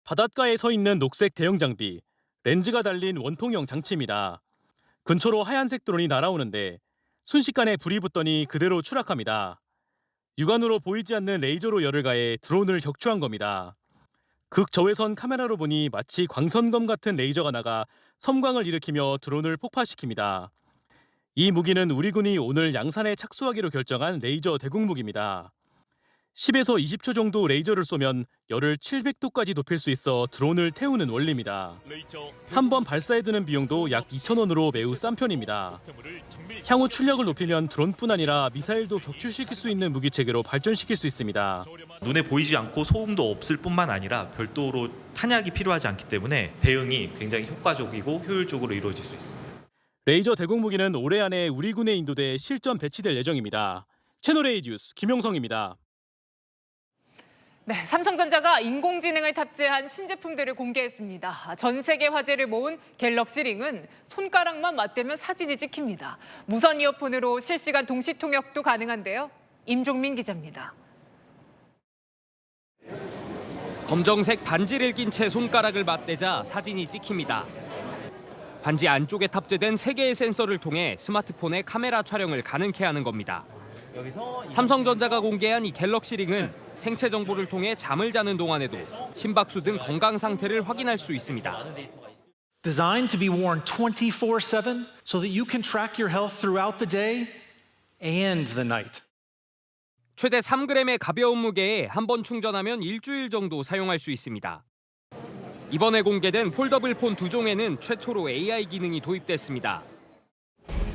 바닷가에 서 있는 녹색 대형 장비, 렌즈가 달린 원통형 장치입니다. 근처로 하얀색 드론이 날아오는데 순식간에 불이 붙더니 그대로 추락합니다. 육안으로 보이지 않는 레이저로 열을 가해 드론을 격추한 겁니다. 극저외선 카메라로 보니 마치 광선검 같은 레이저가 나가 섬광을 일으키며 드론을 폭파시킵니다. 이 무기는 우리 군이 오늘 양산에 착수하기로 결정한 레이저 대공 무기입니다. 10에서 20초 정도 레이저를 쏘면 열을 700도까지 높일 수 있어 드론을 태우는 원리입니다. 한 번 발사에 드는 비용도 약 2,000원으로 매우 싼 편입니다. 향후 출력을 높이면 드론뿐 아니라 미사일도 격추시킬 수 있는 무기체계로 발전시킬 수 있습니다. 눈에 보이지 않고 소음도 없을 뿐만 아니라 별도로 탄약이 필요하지 않기 때문에 대응이 굉장히 효과적이고 효율적으로 이루어질 수 있습니다. 레이저 대공 무기는 올해 안에 우리 군에 인도돼 실전 배치될 예정입니다. 채널A 뉴스 김용성입니다. 네, 삼성전자가 인공지능을 탑재한 신제품들을 공개했습니다. 전 세계 화제를 모은 갤럭시 링은 손가락만 맞대면 사진이 찍힙니다. 무선 이어폰으로 실시간 동시 통역도 가능한데요. 임종민 기자입니다. 검정색 반지를 낀 채 손가락을 맞대자 사진이 찍힙니다. 반지 안쪽에 탑재된 3개의 센서를 통해 스마트폰의 카메라 촬영을 가능케 하는 겁니다. 삼성전자가 공개한 이 갤럭시 링은 생체 정보를 통해 잠을 자는 동안에도 심박수 등 건강 상태를 확인할 수 있습니다. Designed to be worn 24/7 so that you can track your health throughout the day and the night. 최대 3g의 가벼운 무게에 한 번 충전하면 일주일 정도 사용할 수 있습니다. 이번에 공개된 폴더블 폰 2종에는 최초로 AI 기능이 도입됐습니다.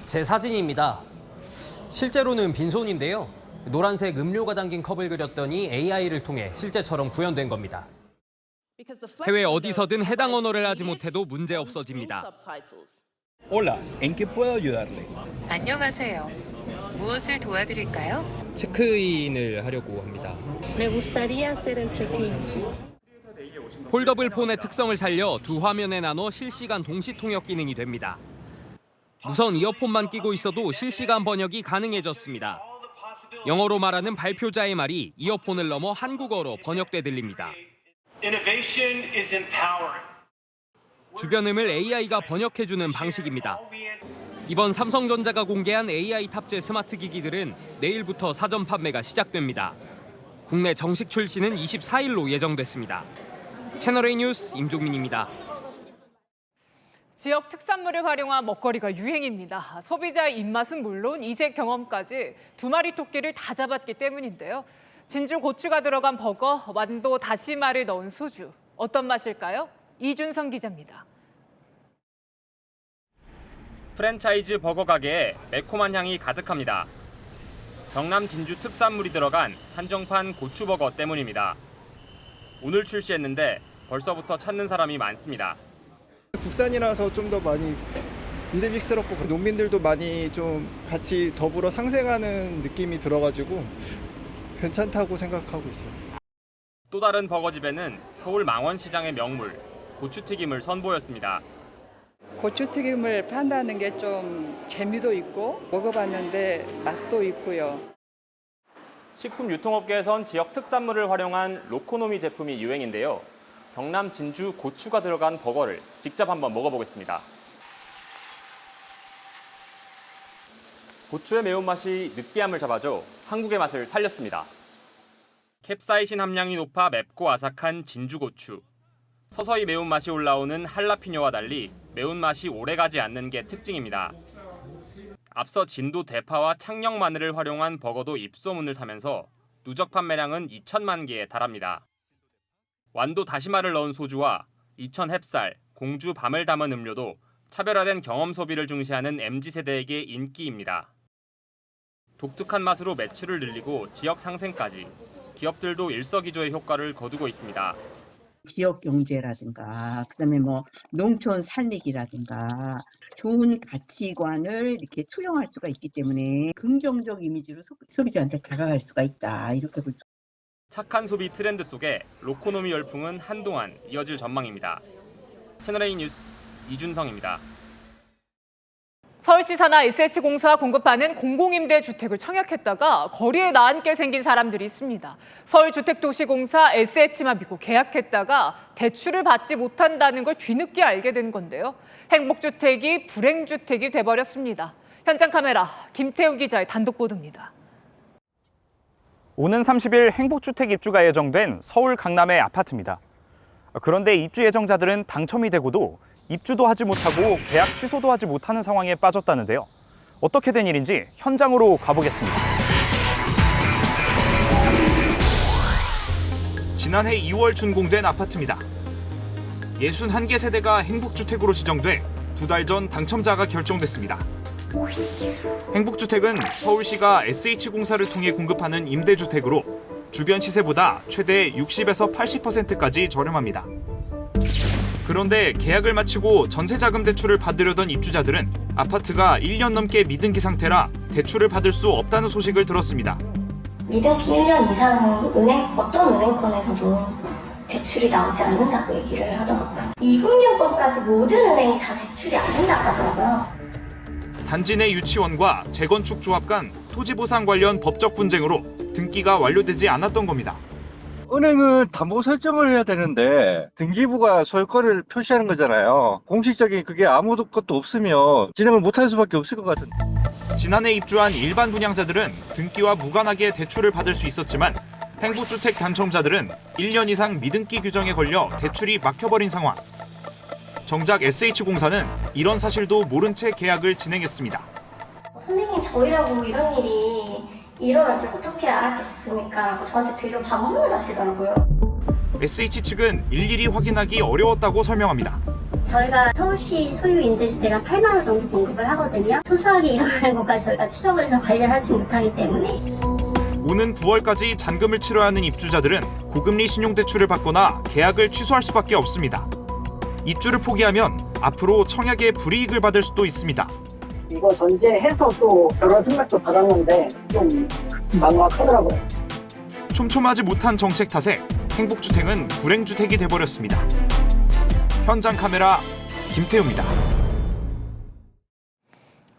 제 사진입니다. 실제로는 빈손인데요. 노란색 음료가 담긴 컵을 그렸더니 AI를 통해 실제처럼 구현된 겁니다. 해외 어디서든 해당 언어를 하지 못해도 문제 없어집니다. Hola, ¿en qué puedo ayudarle? 안녕하세요. 무엇을 도와드릴까요? 체크인을 하려고 합니다. Me gustaría hacer el check-in. 폴더블 폰의 특성을 살려 두 화면에 나눠 실시간 동시 통역 기능이 됩니다. 무선 이어폰만 끼고 있어도 실시간 번역이 가능해졌습니다. 영어로 말하는 발표자의 말이 이어폰을 넘어 한국어로 번역돼 들립니다. Innovation is empowering. 주변 음을 AI가 번역해주는 방식입니다. 이번 삼성전자가 공개한 AI 탑재 스마트 기기들은 내일부터 사전 판매가 시작됩니다. 국내 정식 출시는 24일로 예정됐습니다. 채널A 뉴스 임종민입니다. 지역 특산물을 활용한 먹거리가 유행입니다. 소비자의 입맛은 물론 이색 경험까지 두 마리 토끼를 다 잡았기 때문인데요. 진주 고추가 들어간 버거, 완도 다시마를 넣은 소주. 어떤 맛일까요? 이준성 기자입니다. 프랜차이즈 버거 가게에 매콤한 향이 가득합니다. 경남 진주 특산물이 들어간 한정판 고추버거 때문입니다. 오늘 출시했는데 벌써부터 찾는 사람이 많습니다. 국산이라서 좀 더 많이 믿음직스럽고 농민들도 많이 좀 같이 더불어 상생하는 느낌이 들어가지고 괜찮다고 생각하고 있어요. 또 다른 버거집에는 서울 망원시장의 명물 고추튀김을 선보였습니다. 고추튀김을 판다는 게 좀 재미도 있고 먹어봤는데 맛도 있고요. 식품 유통업계에선 지역 특산물을 활용한 로코노미 제품이 유행인데요. 경남 진주 고추가 들어간 버거를 직접 한번 먹어보겠습니다. 고추의 매운맛이 느끼함을 잡아줘 한국의 맛을 살렸습니다. 캡사이신 함량이 높아 맵고 아삭한 진주고추. 서서히 매운맛이 올라오는 할라피뇨와 달리 매운맛이 오래가지 않는 게 특징입니다. 앞서 진도 대파와 창녕 마늘을 활용한 버거도 입소문을 타면서 누적 판매량은 2천만 개에 달합니다. 완도 다시마를 넣은 소주와 이천 햅쌀, 공주 밤을 담은 음료도 차별화된 경험 소비를 중시하는 MZ세대에게 인기입니다. 독특한 맛으로 매출을 늘리고 지역 상생까지 기업들도 일석이조의 효과를 거두고 있습니다. 지역 경제라든가 그다음에 뭐 농촌 살리기라든가 좋은 가치관을 이렇게 투영할 수가 있기 때문에 긍정적 이미지로 소비자한테 다가갈 수가 있다 이렇게 볼 수. 착한 소비 트렌드 속에 로코노미 열풍은 한동안 이어질 전망입니다. 채널A 뉴스 이준성입니다. 서울시 산하 SH공사가 공급하는 공공임대주택을 청약했다가 거리에 나앉게 생긴 사람들이 있습니다. 서울주택도시공사 SH만 믿고 계약했다가 대출을 받지 못한다는 걸 뒤늦게 알게 된 건데요. 행복주택이 불행주택이 돼버렸습니다. 현장 카메라 김태우 기자의 단독 보도입니다. 오는 30일 행복주택 입주가 예정된 서울 강남의 아파트입니다. 그런데 입주 예정자들은 당첨이 되고도 입주도 하지 못하고 계약 취소도 하지 못하는 상황에 빠졌다는데요. 어떻게 된 일인지 현장으로 가보겠습니다. 지난해 2월 준공된 아파트입니다. 61개 세대가 행복주택으로 지정돼 2달 전 당첨자가 결정됐습니다. 행복주택은 서울시가 SH공사를 통해 공급하는 임대주택으로 주변 시세보다 최대 60에서 80%까지 저렴합니다. 그런데 계약을 마치고 전세자금 대출을 받으려던 입주자들은 아파트가 1년 넘게 미등기 상태라 대출을 받을 수 없다는 소식을 들었습니다. 미등기 1년 이상은 어떤 은행권에서도 대출이 나오지 않는다고 얘기를 하더라고요. 2금융권까지 모든 은행이 다 대출이 안 된다고 하더라고요. 단지 내 유치원과 재건축 조합 간 토지 보상 관련 법적 분쟁으로 등기가 완료되지 않았던 겁니다. 은행은 담보 설정을 해야 되는데 등기부가 소유권을 표시하는 거잖아요. 공식적인 그게 아무것도 없으면 진행을 못할 수밖에 없을 것 같은데. 지난해 입주한 일반 분양자들은 등기와 무관하게 대출을 받을 수 있었지만 행복주택 당첨자들은 1년 이상 미등기 규정에 걸려 대출이 막혀버린 상황. 정작 SH공사는 이런 사실도 모른 채 계약을 진행했습니다. 선생님 저희라고 이런 일이 일어날 줄 어떻게 알았겠습니까? 라고 저한테 되려 반문을 하시더라고요. SH 측은 일일이 확인하기 어려웠다고 설명합니다. 저희가 서울시 소유 임대주택 한 8만 원 정도 공급을 하거든요. 소소하게 일어나는 것까지 저희가 추적을 해서 관리를 하지 못하기 때문에. 오는 9월까지 잔금을 치러야 하는 입주자들은 고금리 신용대출을 받거나 계약을 취소할 수밖에 없습니다. 입주를 포기하면 앞으로 청약에 불이익을 받을 수도 있습니다. 이거 전제해서 또 결혼 승낙도 받았는데 좀 막막하더라고요. 촘촘하지 못한 정책 탓에 행복주택은 불행주택이 돼버렸습니다. 현장 카메라 김태우입니다.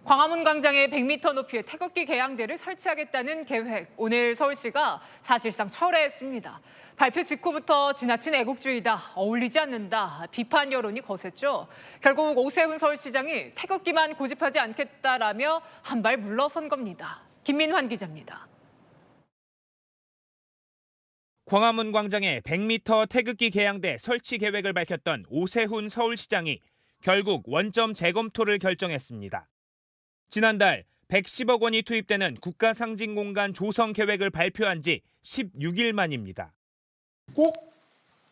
광화문 광장에 100m 높이의 태극기 개양대를 설치하겠다는 계획. 오늘 서울시가 사실상 철회했습니다. 발표 직후부터 지나친 애국주의다, 어울리지 않는다, 비판 여론이 거셌죠. 결국 오세훈 서울시장이 태극기만 고집하지 않겠다라며 한 발 물러선 겁니다. 김민환 기자입니다. 광화문 광장에 100m 태극기 개양대 설치 계획을 밝혔던 오세훈 서울시장이 결국 원점 재검토를 결정했습니다. 지난달 110억 원이 투입되는 국가상징공간 조성 계획을 발표한 지 16일 만입니다. 꼭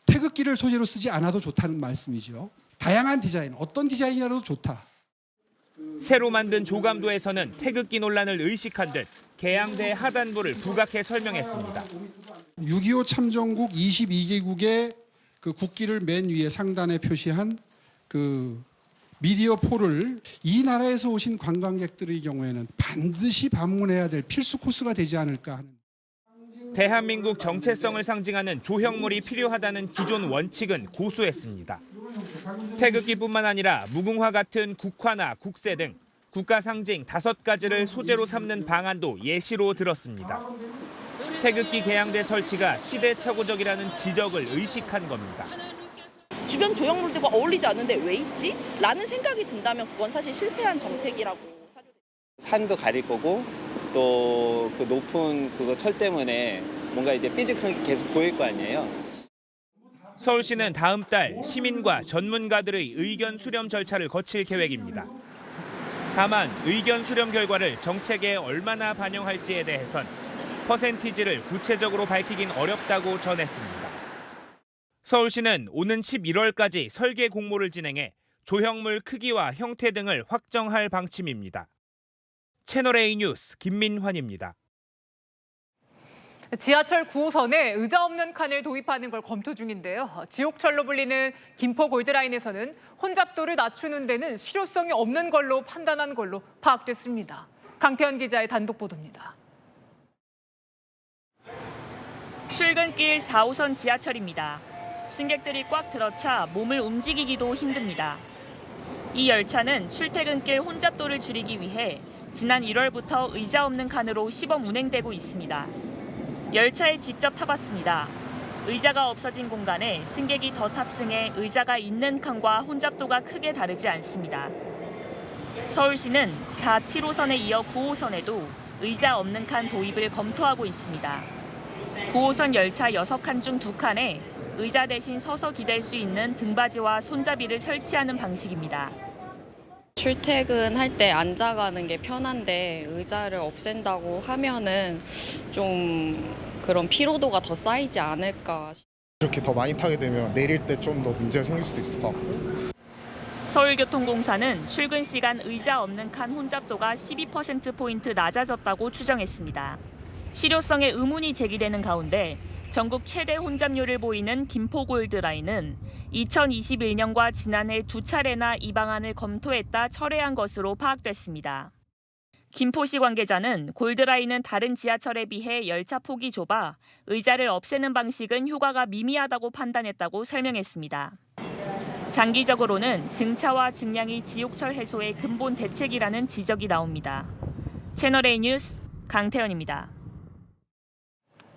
태극기를 소재로 쓰지 않아도 좋다는 말씀이죠. 다양한 디자인, 어떤 디자인이라도 좋다. 새로 만든 조감도에서는 태극기 논란을 의식한 듯 개양대 하단부를 부각해 설명했습니다. 6.25 참전국 22개국의 그 국기를 맨 위에 상단에 표시한 그 미디어 폴을 이 나라에서 오신 관광객들의 경우에는 반드시 방문해야 될 필수 코스가 되지 않을까 하는. 대한민국 정체성을 상징하는 조형물이 필요하다는 기존 원칙은 고수했습니다. 태극기뿐만 아니라 무궁화 같은 국화나 국세 등 국가 상징 5가지를 소재로 삼는 방안도 예시로 들었습니다. 태극기 개양대 설치가 시대착오적이라는 지적을 의식한 겁니다. 주변 조형물들과 어울리지 않는데 왜 있지? 라는 생각이 든다면 그건 사실 실패한 정책이라고. 산도 가릴 거고 또 그 높은 그거 철 때문에 뭔가 이제 삐죽한 게 계속 보일 거 아니에요. 서울시는 다음 달 시민과 전문가들의 의견 수렴 절차를 거칠 계획입니다. 다만 의견 수렴 결과를 정책에 얼마나 반영할지에 대해선 퍼센티지를 구체적으로 밝히긴 어렵다고 전했습니다. 서울시는 오는 11월까지 설계 공모를 진행해 조형물 크기와 형태 등을 확정할 방침입니다. 채널A 뉴스 김민환입니다. 지하철 9호선에 의자 없는 칸을 도입하는 걸 검토 중인데요. 지옥철로 불리는 김포 골드라인에서는 혼잡도를 낮추는 데는 실효성이 없는 걸로 판단한 걸로 파악됐습니다. 강태현 기자의 단독 보도입니다. 출근길 4호선 지하철입니다. 승객들이 꽉 들어차 몸을 움직이기도 힘듭니다. 이 열차는 출퇴근길 혼잡도를 줄이기 위해 지난 1월부터 의자 없는 칸으로 시범 운행되고 있습니다. 열차에 직접 타봤습니다. 의자가 없어진 공간에 승객이 더 탑승해 의자가 있는 칸과 혼잡도가 크게 다르지 않습니다. 서울시는 4, 7호선에 이어 9호선에도 의자 없는 칸 도입을 검토하고 있습니다. 9호선 열차 6칸 중 2칸에 의자 대신 서서 기댈 수 있는 등받이와 손잡이를 설치하는 방식입니다. 출퇴근할 때 앉아가는 게 편한데 의자를 없앤다고 하면은 좀 그런 피로도가 더 쌓이지 않을까. 이렇게 더 많이 타게 되면 내릴 때 좀 더 문제가 생길 수도 있을 것 같고. 서울교통공사는 출근 시간 의자 없는 칸 혼잡도가 12%포인트 낮아졌다고 추정했습니다. 실효성에 의문이 제기되는 가운데 전국 최대 혼잡률을 보이는 김포 골드라인은 2021년과 지난해 2차례나 이 방안을 검토했다 철회한 것으로 파악됐습니다. 김포시 관계자는 골드라인은 다른 지하철에 비해 열차 폭이 좁아 의자를 없애는 방식은 효과가 미미하다고 판단했다고 설명했습니다. 장기적으로는 증차와 증량이 지옥철 해소의 근본 대책이라는 지적이 나옵니다. 채널A 뉴스 강태현입니다.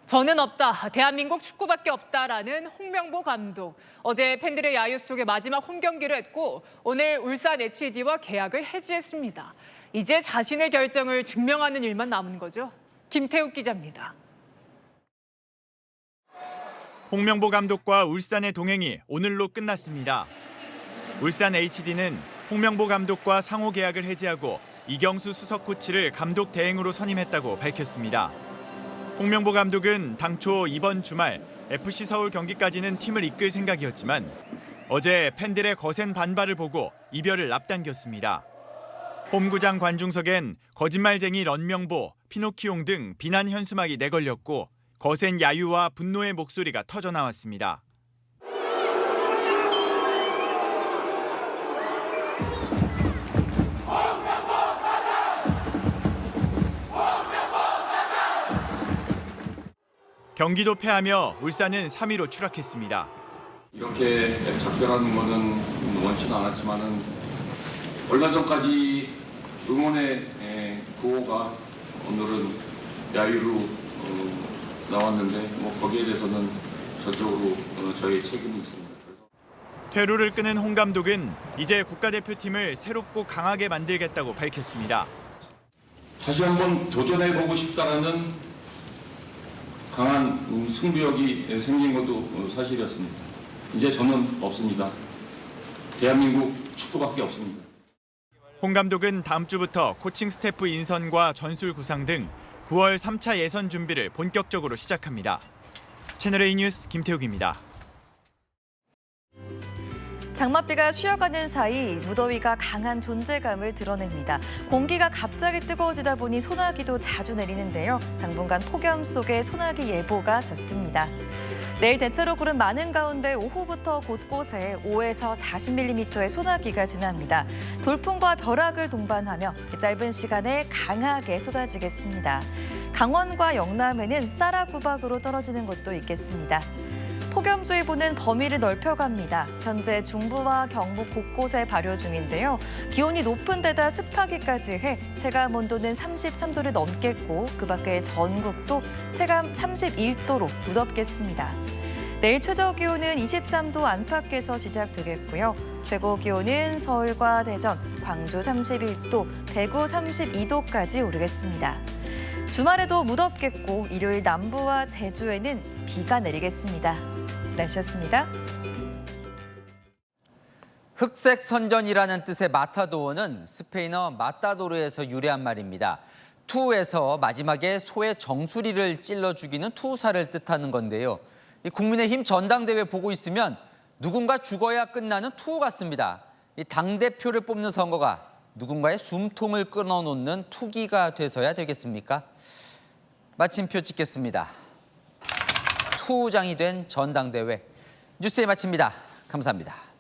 저는 없다, 대한민국 축구밖에 없다라는 홍명보 감독. 어제 팬들의 야유 속에 마지막 홈경기를 했고 오늘 울산 HD와 계약을 해지했습니다. 이제 자신의 결정을 증명하는 일만 남은 거죠. 김태욱 기자입니다. 홍명보 감독과 울산의 동행이 오늘로 끝났습니다. 울산 HD는 홍명보 감독과 상호 계약을 해지하고 이경수 수석 코치를 감독 대행으로 선임했다고 밝혔습니다. 홍명보 감독은 당초 이번 주말 FC 서울 경기까지는 팀을 이끌 생각이었지만 어제 팬들의 거센 반발을 보고 이별을 앞당겼습니다. 홈구장 관중석엔 거짓말쟁이 런명보, 피노키옹 등 비난 현수막이 내걸렸고 거센 야유와 분노의 목소리가 터져나왔습니다. 경기도 패하며 울산은 3위로 추락했습니다. 이렇게 작별하는 것은 원치는 않았지만은 얼마 전까지 응원의 구호가 오늘은 야유로 나왔는데 뭐 거기에 대해서는 전적으로 저희 책임이 있습니다. 퇴로를 끄는 홍 감독은 이제 국가대표팀을 새롭고 강하게 만들겠다고 밝혔습니다. 다시 한번 도전해보고 싶다라는 강한 승부욕이 생긴 것도 사실이었습니다. 이제 저는 없습니다. 대한민국 축구밖에 없습니다. 홍 감독은 다음 주부터 코칭 스태프 인선과 전술 구상 등 9월 3차 예선 준비를 본격적으로 시작합니다. 채널A 뉴스 김태욱입니다. 장맛비가 쉬어가는 사이 무더위가 강한 존재감을 드러냅니다. 공기가 갑자기 뜨거워지다 보니 소나기도 자주 내리는데요. 당분간 폭염 속에 소나기 예보가 잦습니다. 내일 대체로 구름 많은 가운데 오후부터 곳곳에 5에서 40mm의 소나기가 지납니다. 돌풍과 벼락을 동반하며 짧은 시간에 강하게 쏟아지겠습니다. 강원과 영남에는 쌀아구박으로 떨어지는 곳도 있겠습니다. 폭염주의보는 범위를 넓혀갑니다. 현재 중부와 경북 곳곳에 발효 중인데요. 기온이 높은 데다 습하기까지 해 체감 온도는 33도를 넘겠고 그 밖에 전국도 체감 31도로 무덥겠습니다. 내일 최저 기온은 23도 안팎에서 시작되겠고요. 최고 기온은 서울과 대전, 광주 31도, 대구 32도까지 오르겠습니다. 주말에도 무덥겠고 일요일 남부와 제주에는 비가 내리겠습니다. 날씨였습니다. 흑색 선전이라는 뜻의 마타도어는 스페인어 마타도르에서 유래한 말입니다. 투에서 마지막에 소의 정수리를 찔러 죽이는 투사를 뜻하는 건데요. 국민의힘 전당대회 보고 있으면 누군가 죽어야 끝나는 투 같습니다. 당대표를 뽑는 선거가 누군가의 숨통을 끊어놓는 투기가 돼서야 되겠습니까? 마침표 찍겠습니다. 투장이 된 전당대회. 뉴스에 마칩니다. 감사합니다.